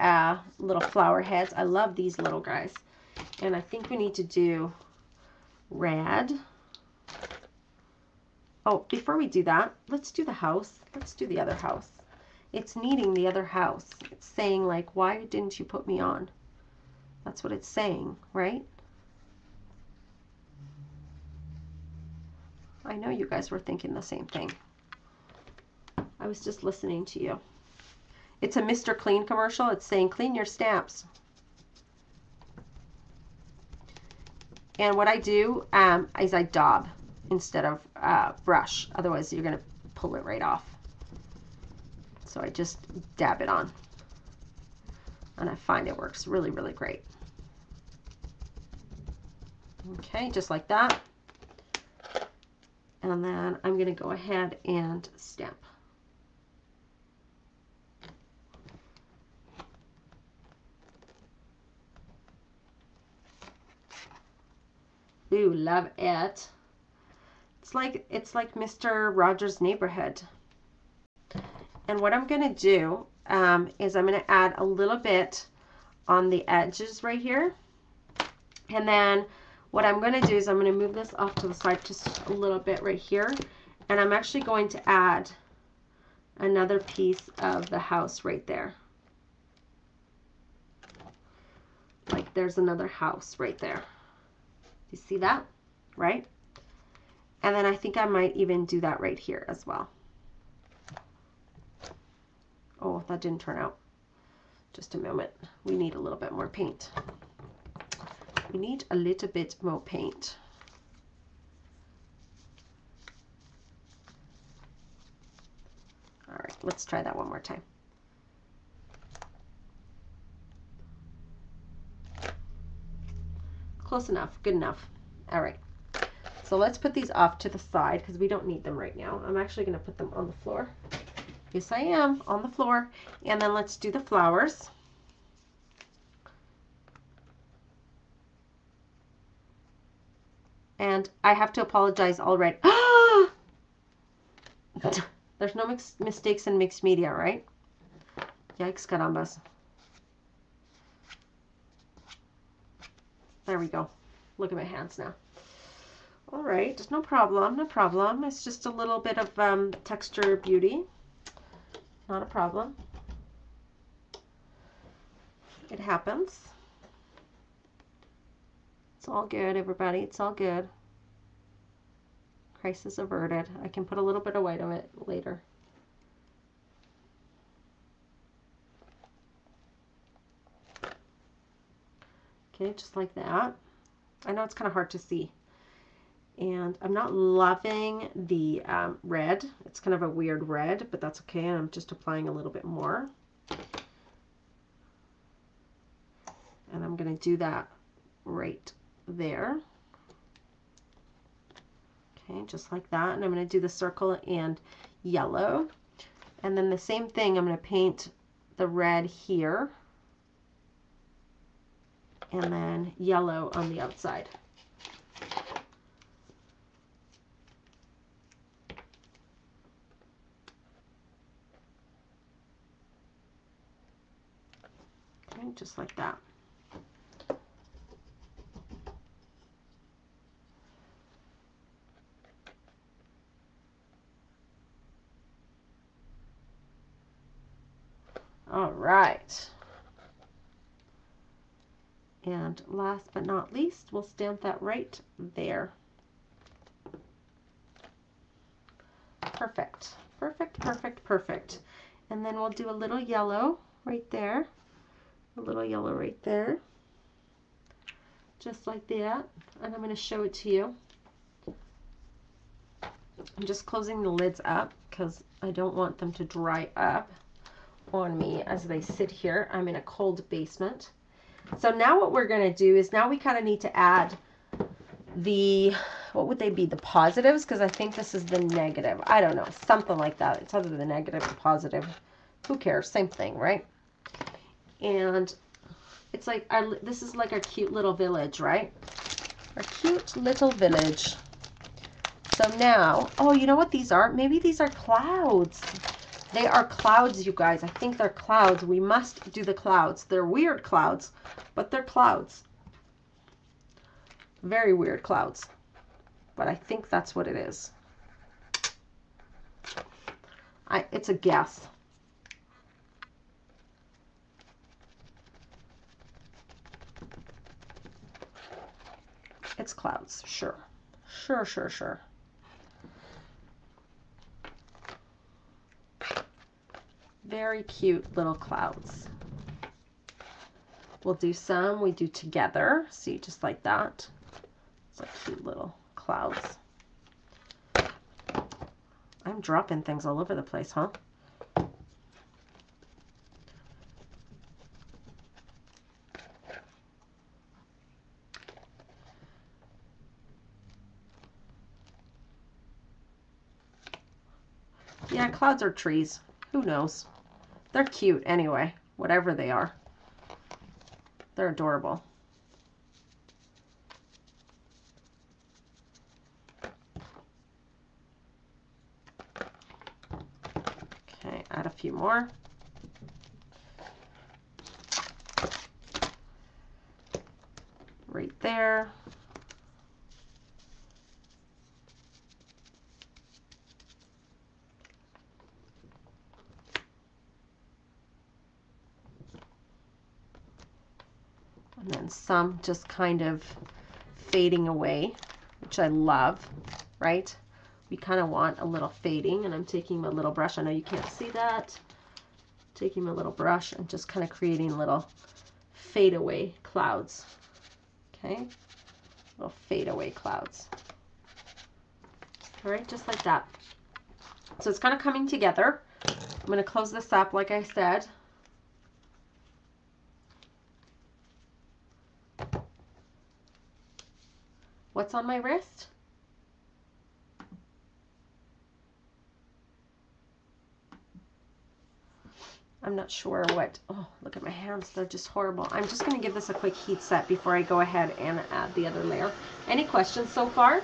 little flower heads. I love these little guys. And I think we need to do red. Oh, before we do that, let's do the house. Let's do the other house. It's needing the other house. It's saying, like, why didn't you put me on? That's what it's saying, right? I know you guys were thinking the same thing. I was just listening to you. It's a Mr. Clean commercial. It's saying, clean your stamps. And what I do is I daub instead of brush. Otherwise, you're going to pull it right off. So I just dab it on. And I find it works really, really great. Okay, just like that. And then I'm going to go ahead and stamp. Ooh, love it. It's like Mr. Rogers' Neighborhood. And what I'm going to do is I'm going to add a little bit on the edges right here. And then what I'm going to do is I'm going to move this off to the side just a little bit right here. And I'm actually going to add another piece of the house right there. Like there's another house right there. You see that? Right? And then I think I might even do that right here as well. Oh, that didn't turn out. Just a moment. We need a little bit more paint. We need a little bit more paint. All right, let's try that one more time. Close enough, good enough. All right, so let's put these off to the side because we don't need them right now. I'm actually going to put them on the floor. Yes, I am, on the floor. And then let's do the flowers. And I have to apologize already. There's no mistakes in mixed media, right? Yikes, carambas. There we go. Look at my hands now. All right, no problem, no problem. It's just a little bit of texture beauty. Not a problem. It happens. It's all good, everybody. It's all good. Crisis averted. I can put a little bit of white on it later. Okay, just like that. I know it's kind of hard to see. And I'm not loving the red. It's kind of a weird red, but that's okay. I'm just applying a little bit more. And I'm going to do that right there. Okay, just like that. And I'm going to do the circle and yellow. And then the same thing, I'm going to paint the red here. And then yellow on the outside. Okay, just like that. All right. And last but not least, we'll stamp that right there. Perfect. Perfect, perfect, perfect. And then we'll do a little yellow right there. A little yellow right there. Just like that. And I'm going to show it to you. I'm just closing the lids up because I don't want them to dry up on me as they sit here. I'm in a cold basement. So now what we're going to do is now we kind of need to add the, what would they be, the positives? Because I think this is the negative. I don't know, something like that. It's either the negative or positive. Who cares? Same thing, right? And it's like, this is like our cute little village, right? Our cute little village. So now, oh, you know what these are? Maybe these are clouds. They are clouds, you guys. I think they're clouds. We must do the clouds. They're weird clouds, but they're clouds. Very weird clouds. But I think that's what it is. It's a guess. It's clouds, sure. Sure, sure, sure. Very cute little clouds. We'll do some, we do together. See, just like that. It's like cute little clouds. I'm dropping things all over the place, huh? Yeah, clouds are trees. Who knows? They're cute anyway, whatever they are. They're adorable. Okay, add a few more. Right there. And then some just kind of fading away, which I love, right? We kind of want a little fading, and I'm taking my little brush. I know you can't see that. Taking my little brush and just kind of creating little fade away clouds. Okay, little fade away clouds. All right, just like that. So it's kind of coming together. I'm going to close this up, like I said. What's on my wrist? I'm not sure what. Oh, look at my hands. They're just horrible. I'm just going to give this a quick heat set before I go ahead and add the other layer. Any questions so far?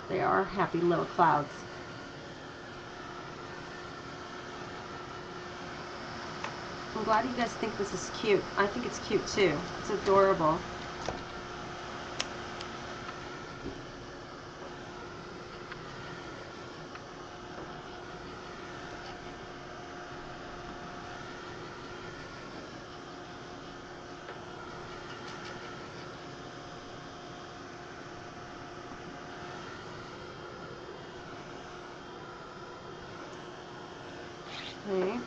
They are happy little clouds. I'm glad you guys think this is cute. I think it's cute too. It's adorable. Okay.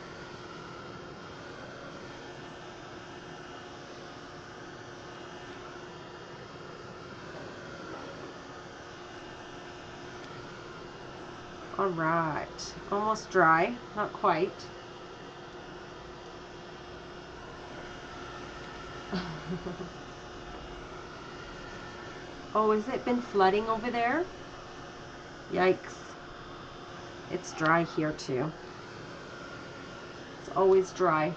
All right, almost dry, not quite. Oh, has it been flooding over there? Yikes. It's dry here too. It's always dry.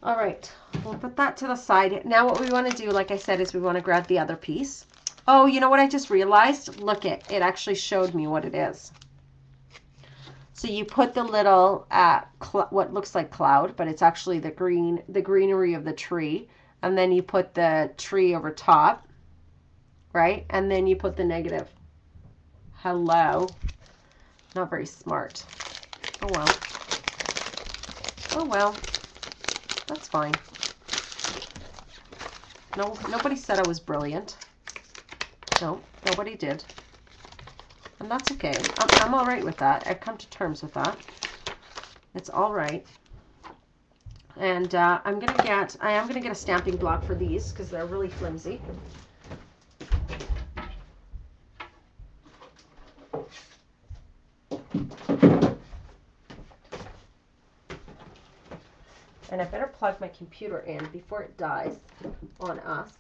All right, we'll put that to the side. Now what we want to do, like I said, is we want to grab the other piece. Oh, you know what I just realized? Look, it actually showed me what it is. So you put the little, what looks like cloud, but it's actually the greenery of the tree. And then you put the tree over top, right? And then you put the negative. Hello. Not very smart. Oh, well. Oh, well. That's fine. No, nobody said I was brilliant. No, nobody did. And that's okay. I'm all right with that. I've come to terms with that. It's all right. And I am gonna get a stamping block for these because they're really flimsy. And I better plug my computer in before it dies on us.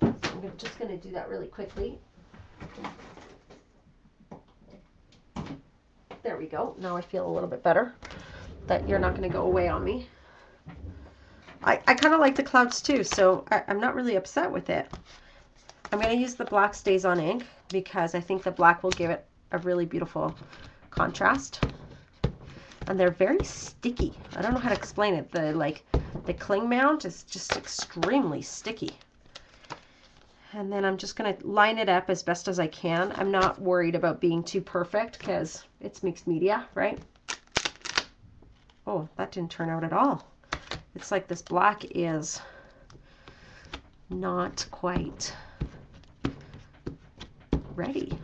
So I'm just going to do that really quickly. There we go. Now I feel a little bit better that you're not going to go away on me. I kind of like the clouds too, so I'm not really upset with it. I'm going to use the black Stays On ink because I think the black will give it a really beautiful contrast. And they're very sticky. I don't know how to explain it. The cling mount is just extremely sticky. And then I'm just going to line it up as best as I can. I'm not worried about being too perfect because it's mixed media, right? Oh, that didn't turn out at all. It's like this black is not quite ready.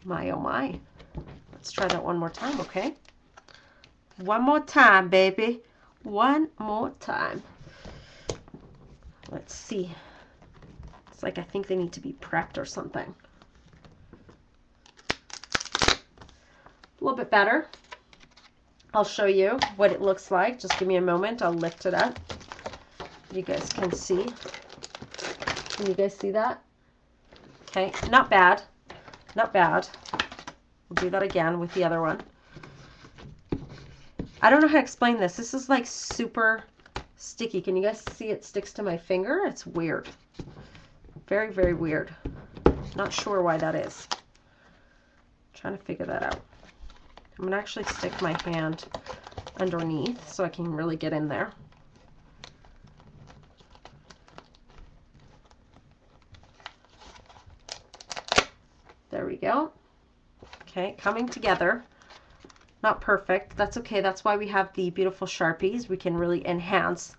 My, oh my. Let's try that one more time, okay? One more time, baby. One more time. Let's see. It's like I think they need to be prepped or something. A little bit better. I'll show you what it looks like. Just give me a moment. I'll lift it up. You guys can see. Can you guys see that? Okay, not bad. Not bad. We'll do that again with the other one. I don't know how to explain this. This is like super sticky. Can you guys see it sticks to my finger? It's weird. Very, very weird. Not sure why that is. Trying to figure that out. I'm going to actually stick my hand underneath so I can really get in there. There we go. Okay, coming together. Not perfect. That's okay. That's why we have the beautiful Sharpies. We can really enhance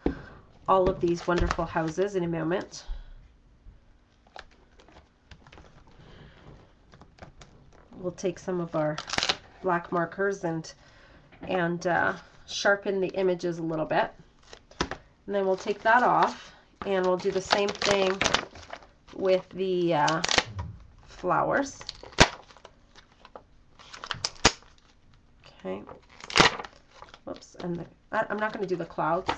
all of these wonderful houses in a moment. We'll take some of our black markers and sharpen the images a little bit. And then we'll take that off and we'll do the same thing with the flowers. Okay. Whoops. And I'm not going to do the clouds.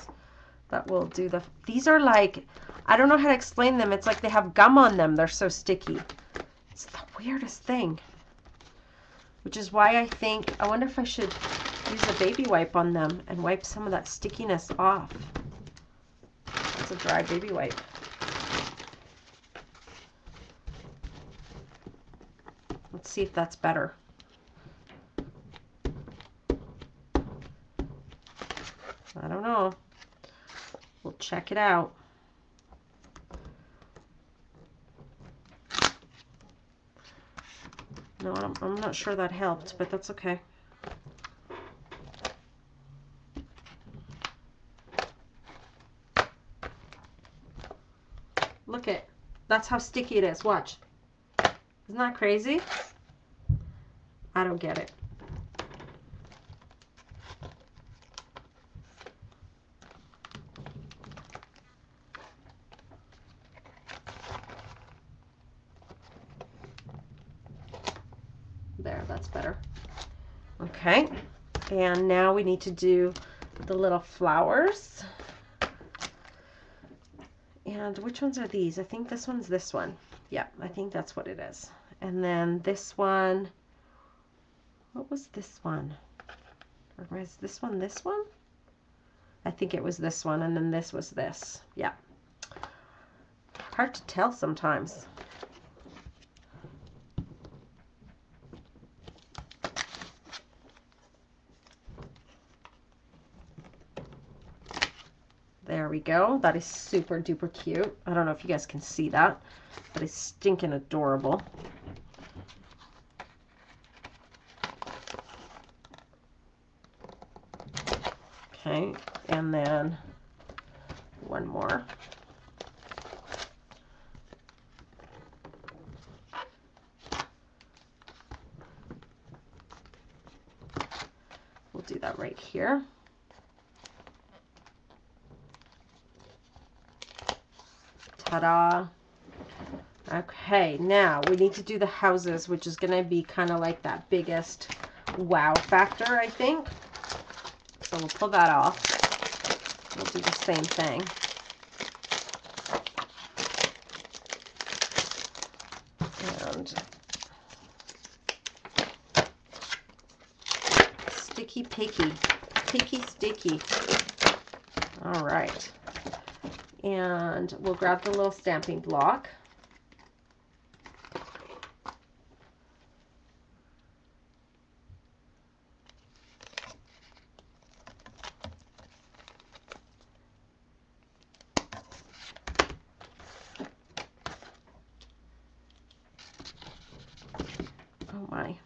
That will do the... These are like... I don't know how to explain them. It's like they have gum on them. They're so sticky. It's the weirdest thing. Which is why I think... I wonder if I should use a baby wipe on them and wipe some of that stickiness off. That's a dry baby wipe. Let's see if that's better. I don't know. We'll check it out. No, I'm not sure that helped, but that's okay. Look it. That's how sticky it is. Watch. Isn't that crazy? I don't get it. There, that's better. Okay, and now we need to do the little flowers. And which ones are these? I think this one's this one. Yeah, I think that's what it is. And then this one, what was this one? Or was this one this one? I think it was this one, and then this was this. Yeah. Hard to tell sometimes. There we go. That is super duper cute. I don't know if you guys can see that, but it's stinking adorable. Okay, and then one more. We'll do that right here. Ta-da. Okay, now we need to do the houses, which is going to be kind of like that biggest wow factor, I think. So we'll pull that off. We'll do the same thing. And sticky picky. Picky sticky. All right. And we'll grab the little stamping block. Oh my.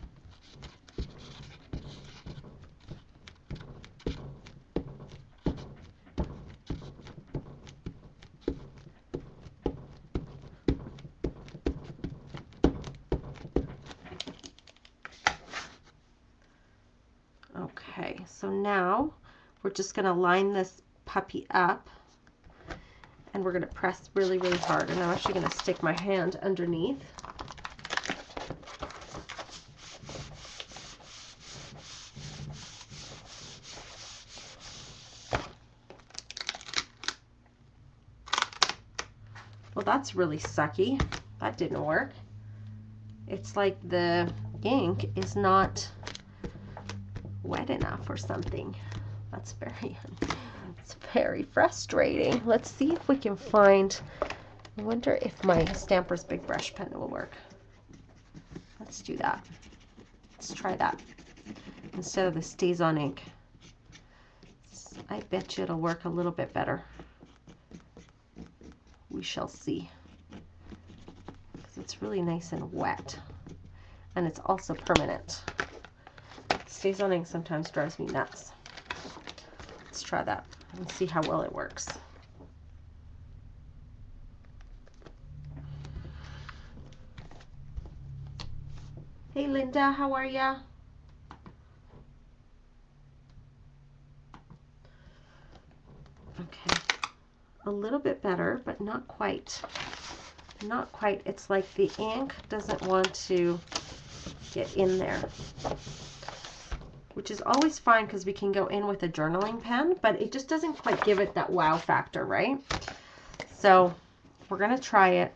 Okay, so now we're just going to line this puppy up, and we're going to press really, really hard. And I'm actually going to stick my hand underneath. Well, that's really sucky. That didn't work. It's like the ink is not wet enough or something. It's very frustrating. Let's see if we can find, I wonder if my Stampers Big Brush Pen will work. Let's do that. Let's try that instead of the StazOn ink. I bet you it'll work a little bit better. We shall see. Because it's really nice and wet. And it's also permanent. StazOn ink sometimes drives me nuts. Let's try that and see how well it works. Hey Linda, how are ya? Okay, a little bit better, but not quite. Not quite. It's like the ink doesn't want to get in there, which is always fine because we can go in with a journaling pen, but it just doesn't quite give it that wow factor, right? So we're going to try it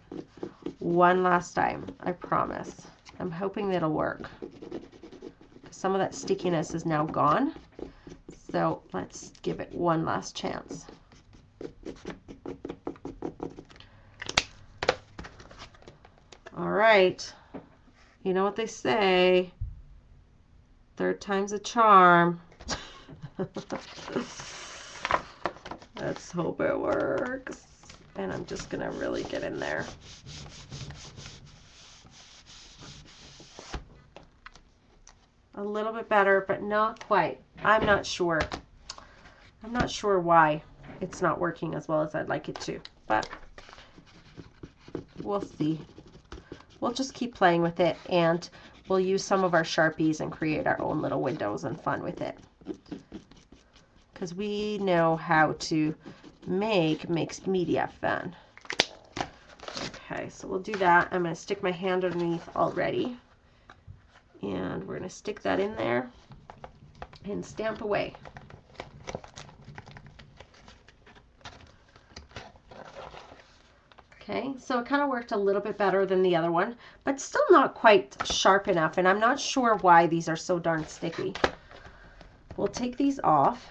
one last time, I promise. I'm hoping that'll work. Some of that stickiness is now gone, so let's give it one last chance. All right. you know what they say, third time's a charm. Let's hope it works. And I'm just gonna really get in there. A little bit better, but not quite. I'm not sure. I'm not sure why it's not working as well as I'd like it to, but we'll see. We'll just keep playing with it, and we'll use some of our Sharpies and create our own little windows and fun with it. Because we know how to make mixed media fun. Okay, so we'll do that. I'm going to stick my hand underneath already. And we're going to stick that in there and stamp away. Okay, so it kind of worked a little bit better than the other one, but still not quite sharp enough, and I'm not sure why these are so darn sticky. We'll take these off.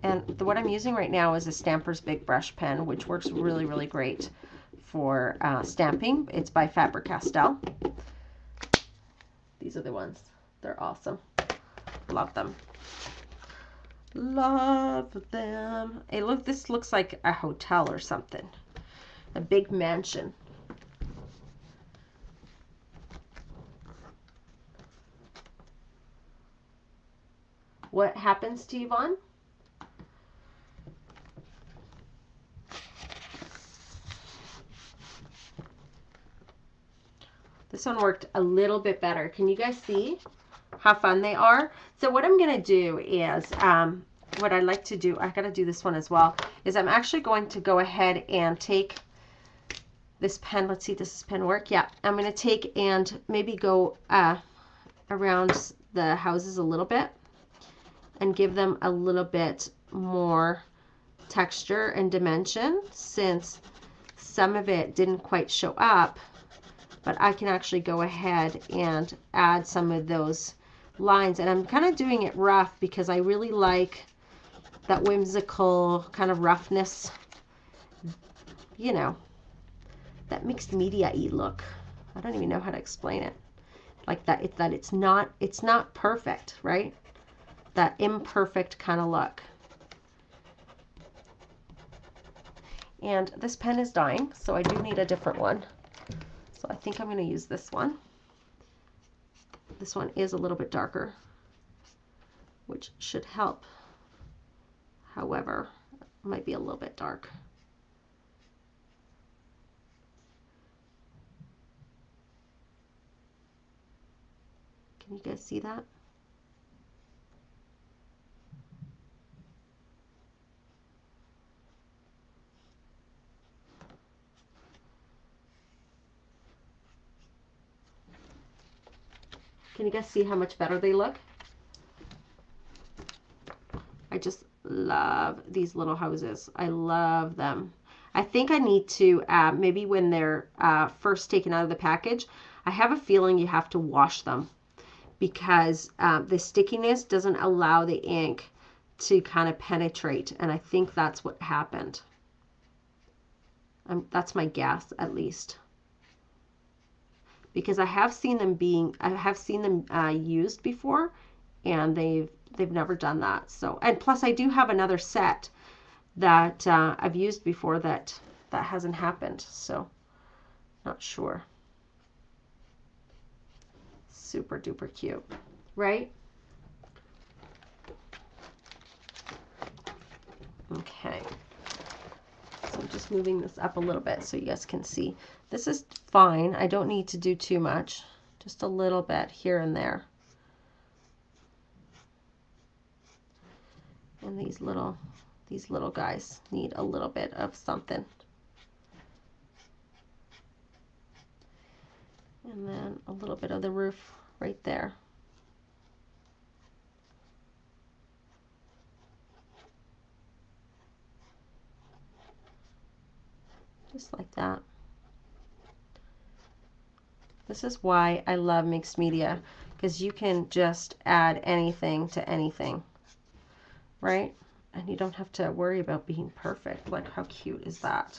And what I'm using right now is a Stampers Big Brush pen, which works really, really great for stamping. It's by Faber-Castell. These are the ones. They're awesome. Love them. Love them. Hey, look, this looks like a hotel or something. A big mansion. What happens to Yvonne? This one worked a little bit better. Can you guys see how fun they are? So what I'm going to do is, what I like to do, I got to do this one as well, is I'm actually going to go ahead and take this pen. Let's see, does this pen work? Yeah. I'm going to take and maybe go around the houses a little bit and give them a little bit more texture and dimension, since some of it didn't quite show up. But I can actually go ahead and add some of those lines. And I'm kind of doing it rough because I really like that whimsical kind of roughness, you know, that mixed media-y look. I don't even know how to explain it. Like that, it's not perfect, right? That imperfect kind of look. And this pen is dying, so I do need a different one. So I think I'm going to use this one. This one is a little bit darker, which should help. However, it might be a little bit dark. Can you guys see that? Can you guys see how much better they look? I just love these little houses. I love them. I think I need to, maybe when they're first taken out of the package, I have a feeling you have to wash them, because the stickiness doesn't allow the ink to kind of penetrate. And I think that's what happened. That's my guess, at least. Because I have seen them used before, and they've never done that. So, and plus I do have another set that I've used before that hasn't happened. So, not sure. Super duper cute, right? Okay. So I'm just moving this up a little bit so you guys can see. This is fine. I don't need to do too much. Just a little bit here and there. And these little guys need a little bit of something. And then a little bit of the roof right there. Just like that. This is why I love mixed media, because you can just add anything to anything, right? And you don't have to worry about being perfect. Like, how cute is that?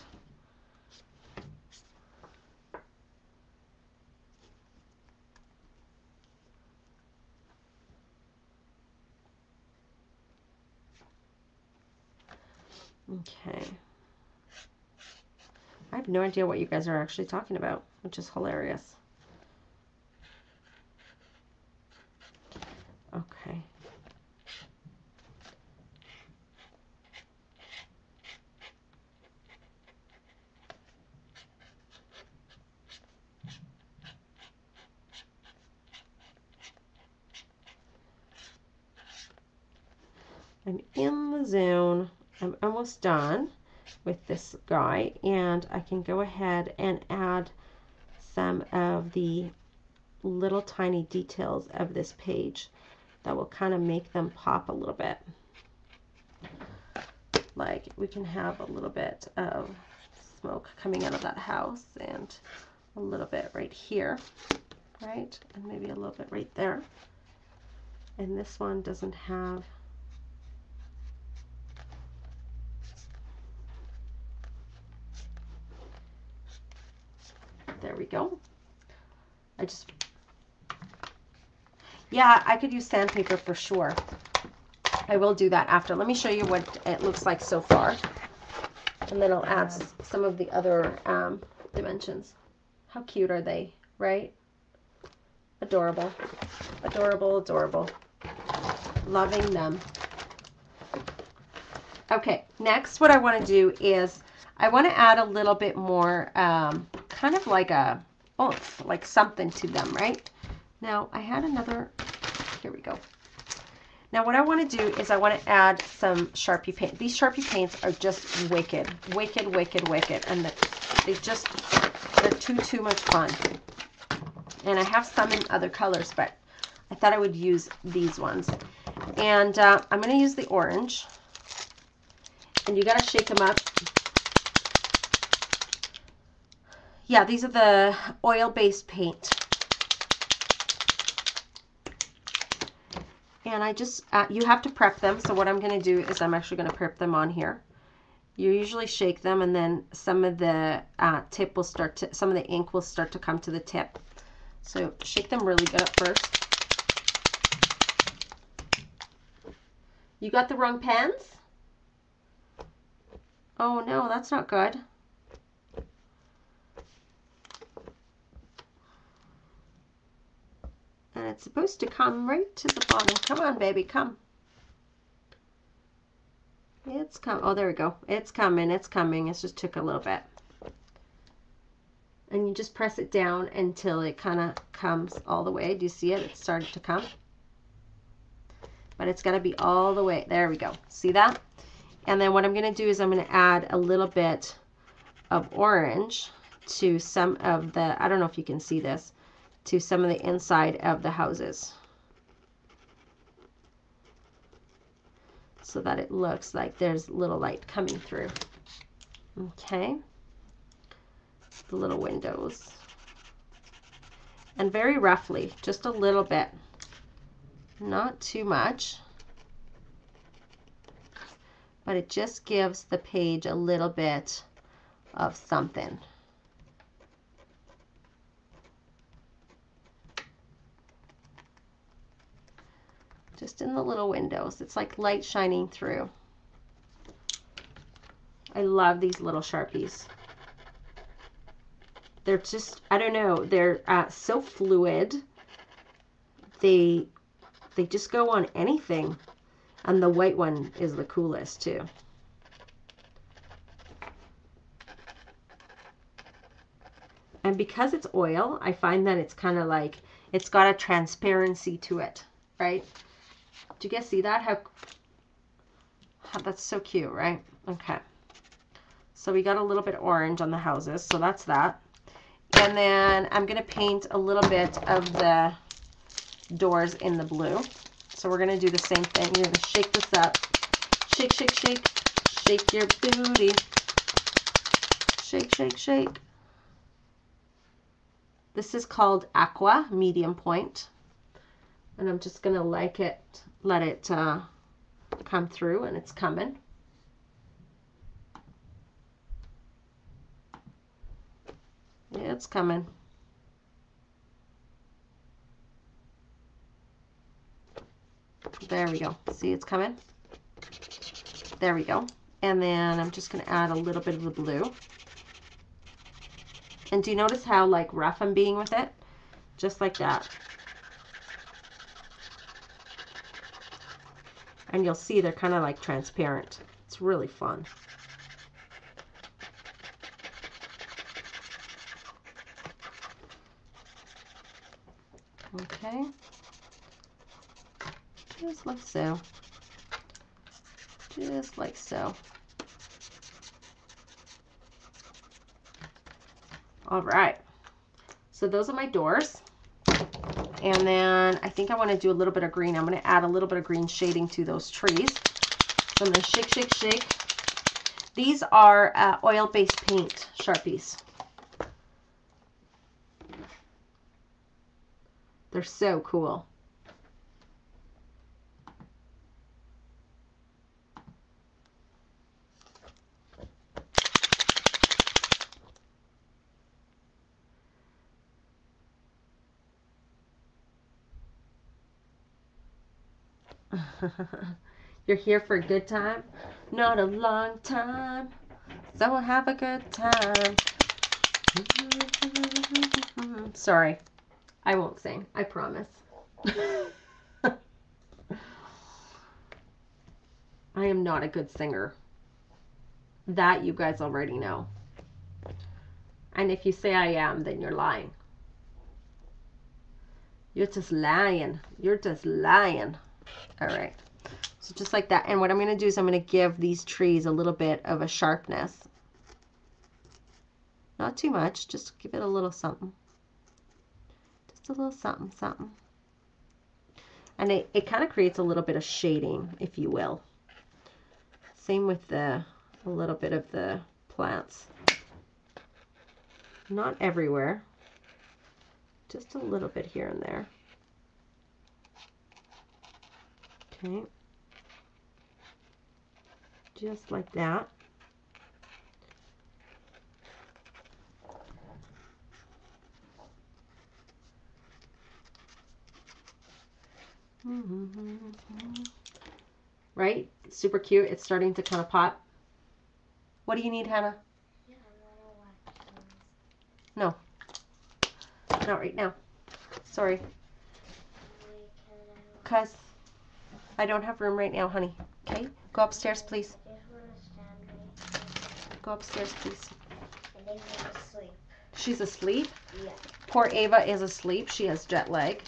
Okay. I have no idea what you guys are actually talking about, which is hilarious. Okay. I'm in the zone. I'm almost done with this guy, and I can go ahead and add some of the little tiny details of this page that will kind of make them pop a little bit. Like, we can have a little bit of smoke coming out of that house, and a little bit right here, right? And maybe a little bit right there. And this one doesn't have there we go. Yeah, I could use sandpaper for sure. I will do that after. Let me show you what it looks like so far. And then I'll add some of the other dimensions. How cute are they, right? Adorable. Adorable, adorable. Loving them. Okay, next what I want to do is I want to add a little bit more kind of like a oomph, like something to them, right? Now I had another, here we go. Now what I want to do is I want to add some Sharpie paint. These Sharpie paints are just wicked, wicked, wicked, wicked. And they're too much fun. And I have some in other colors, but I thought I would use these ones. And I'm going to use the orange. And you got to shake them up. Yeah, these are the oil-based paint. And I just, you have to prep them. So what I'm going to do is I'm actually going to prep them on here. You usually shake them, and then some of the tip will start to, some of the ink will start to come to the tip. So shake them really good at first. You got the wrong pens? Oh no, that's not good. And it's supposed to come right to the bottom. Come on, baby, come. It's come. Oh, there we go. It's coming. It's coming. It just took a little bit. And you just press it down until it kind of comes all the way. Do you see it? It started to come. But it's got to be all the way. There we go. See that? And then what I'm going to do is I'm going to add a little bit of orange to some of the, I don't know if you can see this, to some of the inside of the houses. So that it looks like there's little light coming through. Okay. The little windows. And very roughly, just a little bit. Not too much. But it just gives the page a little bit of something. Just in the little windows. It's like light shining through. I love these little Sharpies. They're just, I don't know, they're so fluid. They just go on anything. And the white one is the coolest too. And because it's oil, I find that it's kind of like, it's got a transparency to it, right? Do you guys see that? How that's so cute, right? Okay. So we got a little bit orange on the houses, so that's that. And then I'm going to paint a little bit of the doors in the blue. So we're going to do the same thing. You're going to shake this up. Shake, shake, shake. Shake your booty. Shake, shake, shake. This is called Aqua Medium Point. And I'm just going to let it come through, and it's coming. It's coming. There we go. See, it's coming. There we go. And then I'm just going to add a little bit of the blue. And do you notice how like rough I'm being with it? Just like that. And you'll see they're kind of like transparent. It's really fun. Okay. Just like so. Just like so. All right. So those are my doors. And then I think I want to do a little bit of green. I'm going to add a little bit of green shading to those trees. So I'm going to shake, shake, shake. These are oil-based paint Sharpies. They're so cool. You're here for a good time, not a long time, so we'll have a good time. Sorry, I won't sing, I promise. I am not a good singer. That you guys already know. And if you say I am, then you're lying. You're just lying. You're just lying. All right. So just like that. And what I'm going to do is I'm going to give these trees a little bit of a sharpness. Not too much. Just give it a little something. Just a little something, something. And it kind of creates a little bit of shading, if you will. Same with a little bit of the plants. Not everywhere. Just a little bit here and there. Okay. Just like that. Right? Super cute. It's starting to kind of pop. What do you need, Hannah? Yeah, no. Not right now. Sorry. Because I don't have room right now, honey. Okay? Go upstairs, please. Go upstairs, please. And Ava's asleep. She's asleep? Yeah. Poor Ava is asleep. She has jet lag.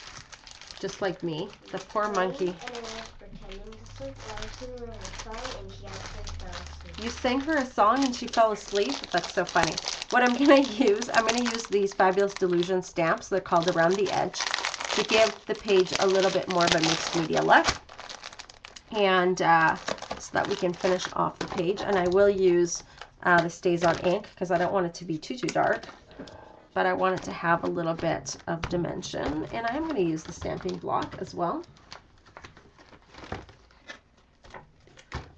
Just like me. The poor monkey. And I was pretending to sleep while I was singing her a song, and she actually fell asleep. You sang her a song and she fell asleep? That's so funny. What I'm going to use these Fabulous Delusion stamps. They're called Around the Edge, to give the page a little bit more of a mixed media look. And so that we can finish off the page. And I will use the StazOn ink because I don't want it to be too dark. But I want it to have a little bit of dimension. And I'm going to use the stamping block as well.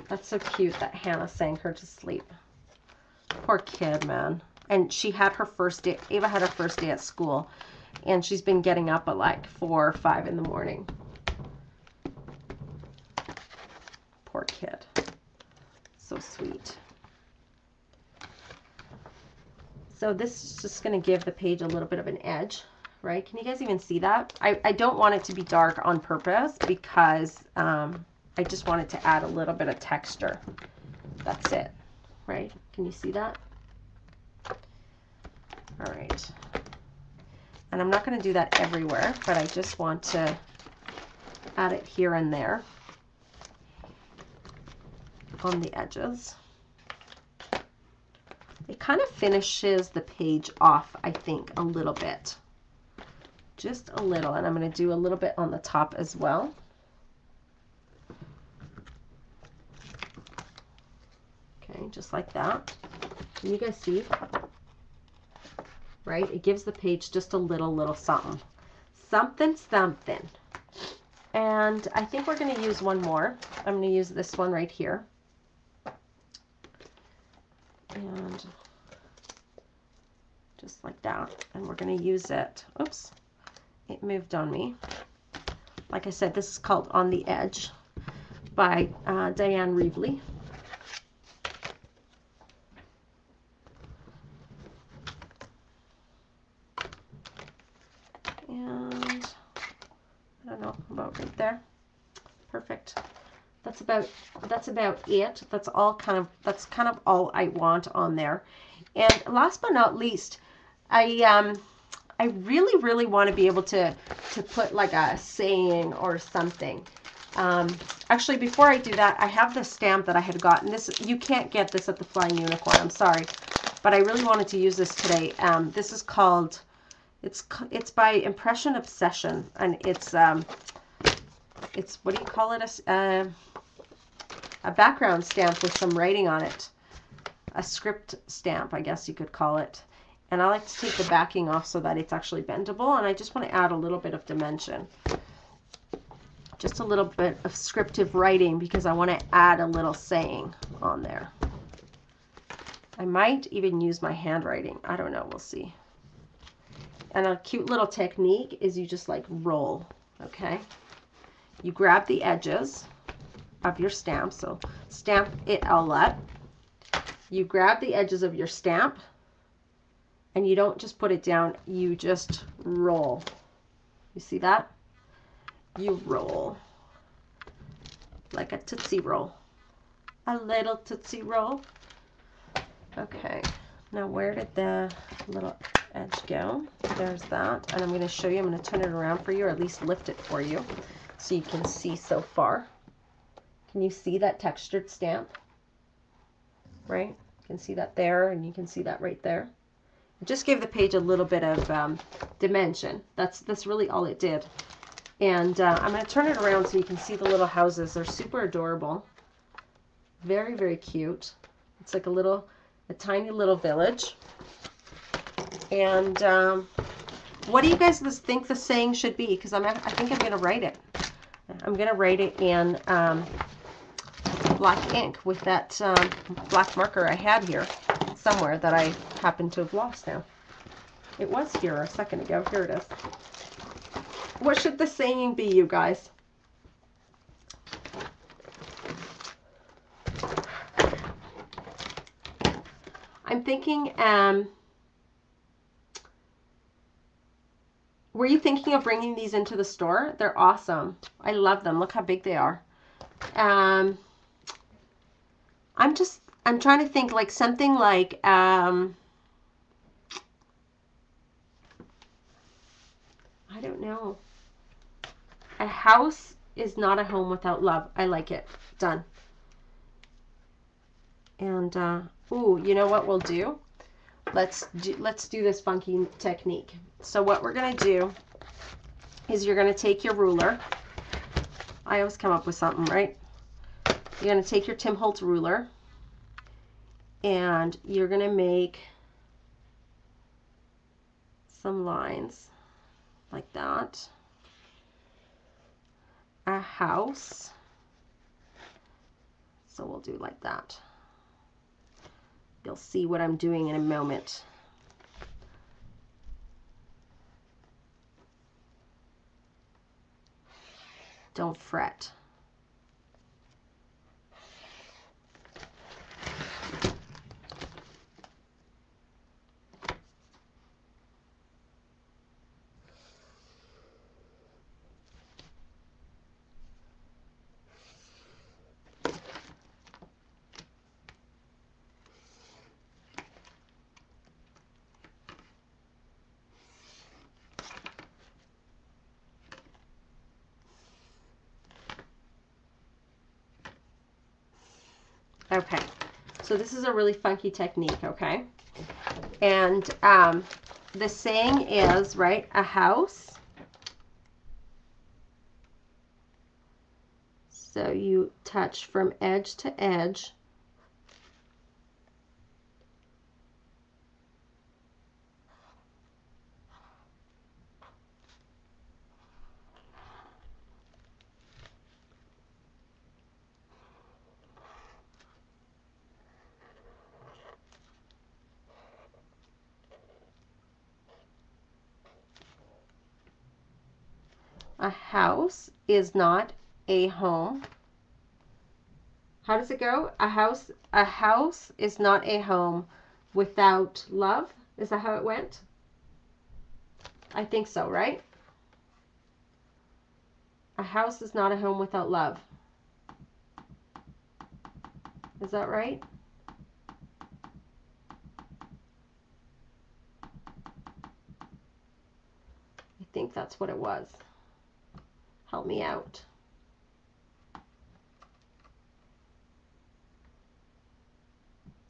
That's so cute that Hannah sang her to sleep. Poor kid, man. And she had her first day, Ava had her first day at school. And she's been getting up at like 4 or 5 in the morning. Poor kid. So sweet. So this is just going to give the page a little bit of an edge, right? Can you guys even see that? I don't want it to be dark on purpose because I just want it to add a little bit of texture. That's it, right? Can you see that? All right. And I'm not going to do that everywhere, but I just want to add it here and there on the edges. It kind of finishes the page off, I think, a little bit. Just a little. And I'm going to do a little bit on the top as well. Okay, just like that. Can you guys see? Right? It gives the page just a little something. Something. And I think we're going to use one more. I'm going to use this one right here. And just like that. And we're going to use it. Oops. It moved on me. Like I said, this is called On the Edge by Diane Reevely. And I don't know, about right there. Perfect. That's about it. That's kind of all I want on there. And last but not least, I really want to be able to put like a saying or something. Actually, before I do that, I have this stamp that I had gotten. This, you can't get this at the Flying Unicorn, I'm sorry, but I really wanted to use this today. This is called, it's by Impression Obsession, and it's what do you call it? A background stamp with some writing on it. A script stamp, I guess you could call it. And I like to take the backing off so that it's actually bendable, and I just want to add a little bit of dimension. Just a little bit of scriptive writing because I want to add a little saying on there. I might even use my handwriting. I don't know. We'll see. And a cute little technique is you just like roll, okay? You grab the edges of your stamp, so stamp it all up. You grab the edges of your stamp, and you don't just put it down, you just roll. You see that? You roll like a Tootsie Roll. A little Tootsie Roll. Okay, now where did the little edge go? There's that, and I'm going to show you. I'm going to turn it around for you, or at least lift it for you so you can see so far. Can you see that textured stamp? Right? You can see that there, and you can see that right there. It just gave the page a little bit of dimension. That's really all it did. And I'm going to turn it around so you can see the little houses. They're super adorable. Very, very cute. It's like a tiny little village. And what do you guys think the saying should be? Because I think I'm going to write it. I'm going to write it in black ink with that black marker I had here somewhere that I happen to have lost now. It was here a second ago. Here it is. What should the saying be, you guys? I'm thinking, were you thinking of bringing these into the store? They're awesome. I love them. Look how big they are. I'm trying to think like something like, I don't know. A house is not a home without love. I like it. Done. And, ooh, you know what we'll do? Let's do this funky technique. So what we're going to do is you're going to take your ruler. I always come up with something, right? You're going to take your Tim Holtz ruler, and you're going to make some lines like that. A house. So we'll do like that. You'll see what I'm doing in a moment. Don't fret. Okay, so this is a really funky technique, okay? And the saying is, right, a house. So you touch from edge to edge. A house is not a home. How does it go? A house is not a home without love. Is that how it went? I think so, right? A house is not a home without love. Is that right? I think that's what it was. Help me out.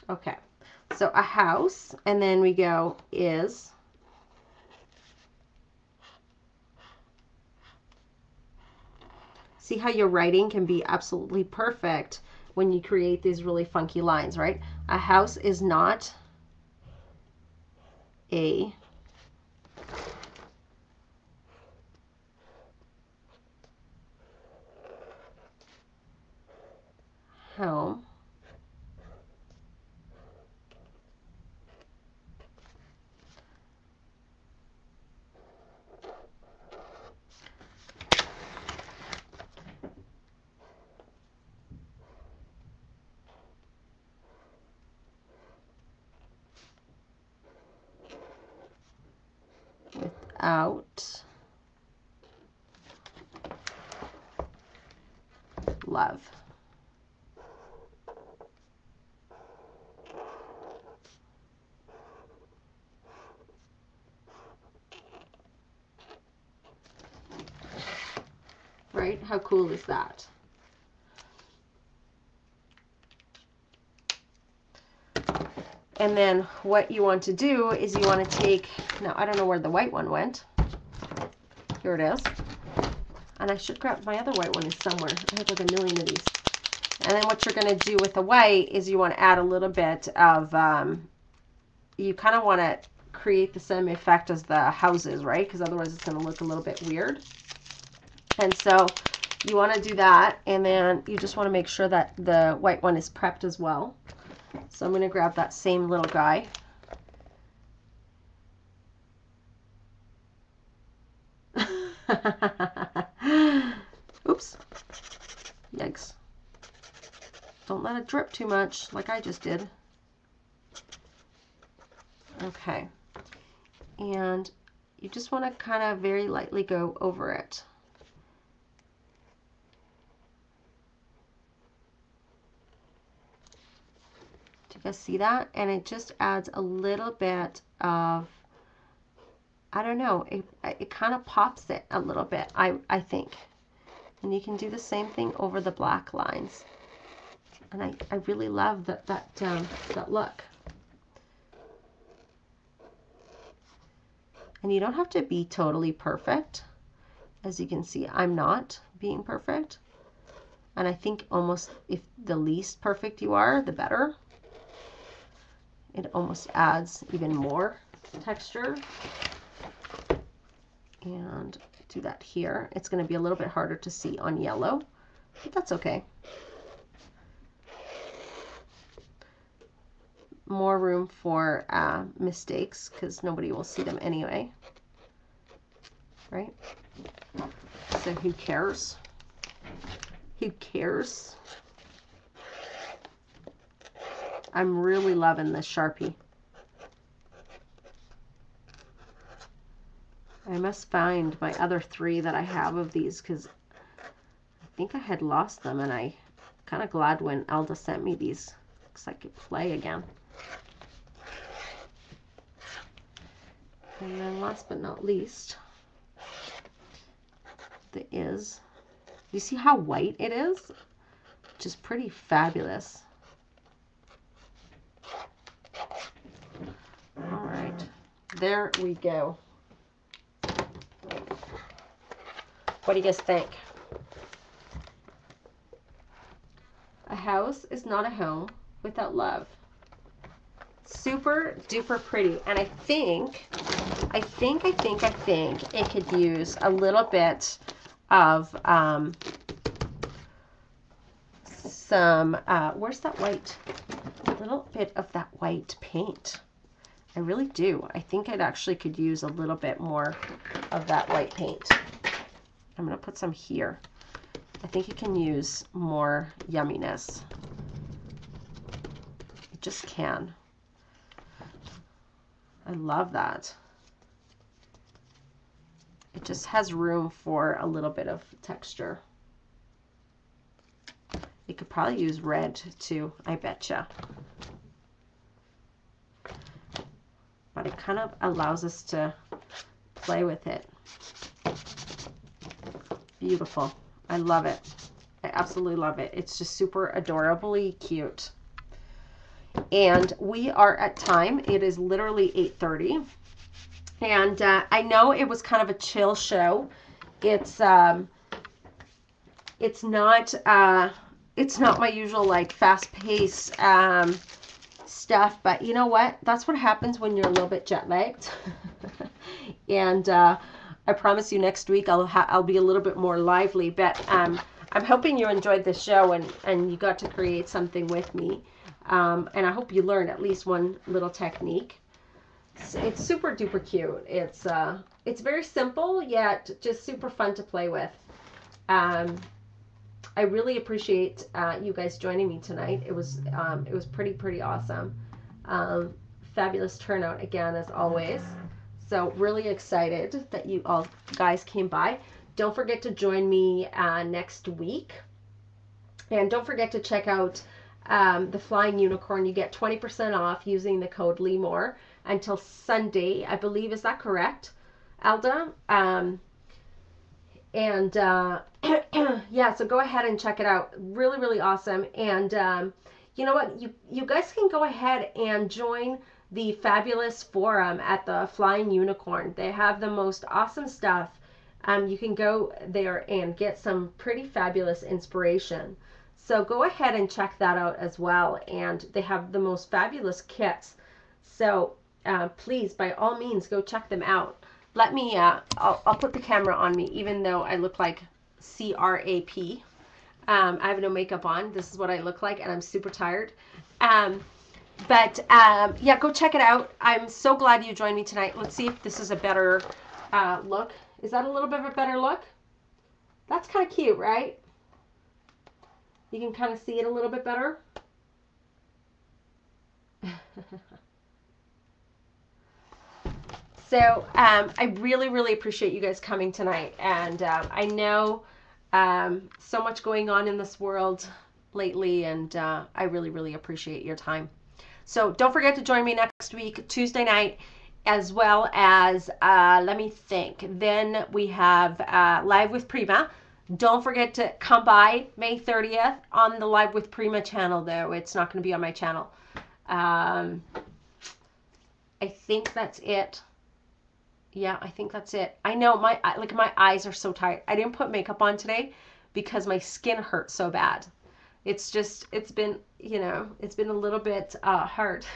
Okay, so a house, and then we go is. See how your writing can be absolutely perfect when you create these really funky lines, right? A house is not a home without love. Right? How cool is that? And then what you want to do is you want to take, now I don't know where the white one went. Here it is. And I should grab, my other white one is somewhere. I have like a million of these. And then what you're going to do with the white is you want to add a little bit of, you kind of want to create the same effect as the houses, right? Because otherwise it's going to look a little bit weird. And so you want to do that, and then you just want to make sure that the white one is prepped as well. So I'm going to grab that same little guy. Oops. Yikes. Don't let it drip too much like I just did. Okay. And you just want to kind of very lightly go over it. Do you guys see that? And it just adds a little bit of, I don't know, it kind of pops it a little bit, I think. And you can do the same thing over the black lines. And I really love that look. And you don't have to be totally perfect. As you can see, I'm not being perfect. And I think almost if the least perfect you are, the better. It almost adds even more texture. And do that here. It's going to be a little bit harder to see on yellow, but that's okay. More room for mistakes because nobody will see them anyway, right? So who cares? Who cares? I'm really loving this Sharpie. I must find my other 3 that I have of these because I think I had lost them, and I'm kind of glad when Elda sent me these because I could play again. And then last but not least, the is. You see how white it is? Which is pretty fabulous. All right, there we go. What do you guys think? A house is not a home without love. Super duper pretty. And I think it could use a little bit of some, where's that white? A little bit of that white paint. I really do. I think it actually could use a little bit more of that white paint. I'm going to put some here. I think it can use more yumminess. It just can. I love that. It just has room for a little bit of texture. You could probably use red too, I betcha. But it kind of allows us to play with it. Beautiful. I love it. I absolutely love it. It's just super adorably cute. And we are at time. It is literally 8:30. And I know it was kind of a chill show. It's not my usual like fast-paced stuff, but you know what? That's what happens when you're a little bit jet-lagged. And I promise you next week I'll be a little bit more lively, but I'm hoping you enjoyed this show and you got to create something with me. And I hope you learned at least one little technique. It's super duper cute. It's very simple yet just super fun to play with. I really appreciate you guys joining me tonight. It was pretty awesome. Fabulous turnout again as always. So really excited that you all guys came by. Don't forget to join me next week. And don't forget to check out the Flying Unicorn. You get 20% off using the code LEEMORE until Sunday, I believe. Is that correct, Alda? Yeah, so go ahead and check it out. Really, really awesome. And you know what? You guys can go ahead and join the fabulous forum at the Flying Unicorn. They have the most awesome stuff. You can go there and get some pretty fabulous inspiration. So go ahead and check that out as well. And they have the most fabulous kits. So please, by all means, go check them out. Let me, I'll put the camera on me, even though I look like CRAP. I have no makeup on. This is what I look like, and I'm super tired. Yeah, go check it out. I'm so glad you joined me tonight. Let's see if this is a better look. Is that a little bit of a better look? That's kind of cute, right? You can kind of see it a little bit better. So I really, really appreciate you guys coming tonight. And I know so much going on in this world lately, and I really, really appreciate your time. So don't forget to join me next week, Tuesday night, as well as, let me think, then we have Live with Prima. Don't forget to come by May 30th on the Live with Prima channel, though. It's not going to be on my channel. I think that's it. Yeah, I think that's it. I know my eyes are so tired. I didn't put makeup on today because my skin hurts so bad. It's been a little bit hard.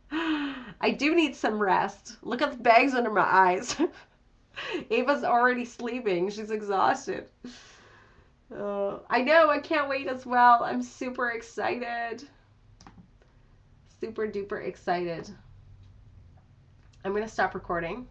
I do need some rest. Look at the bags under my eyes. Ava's already sleeping. She's exhausted. I know. I can't wait as well. I'm super excited. Super duper excited. I'm going to stop recording.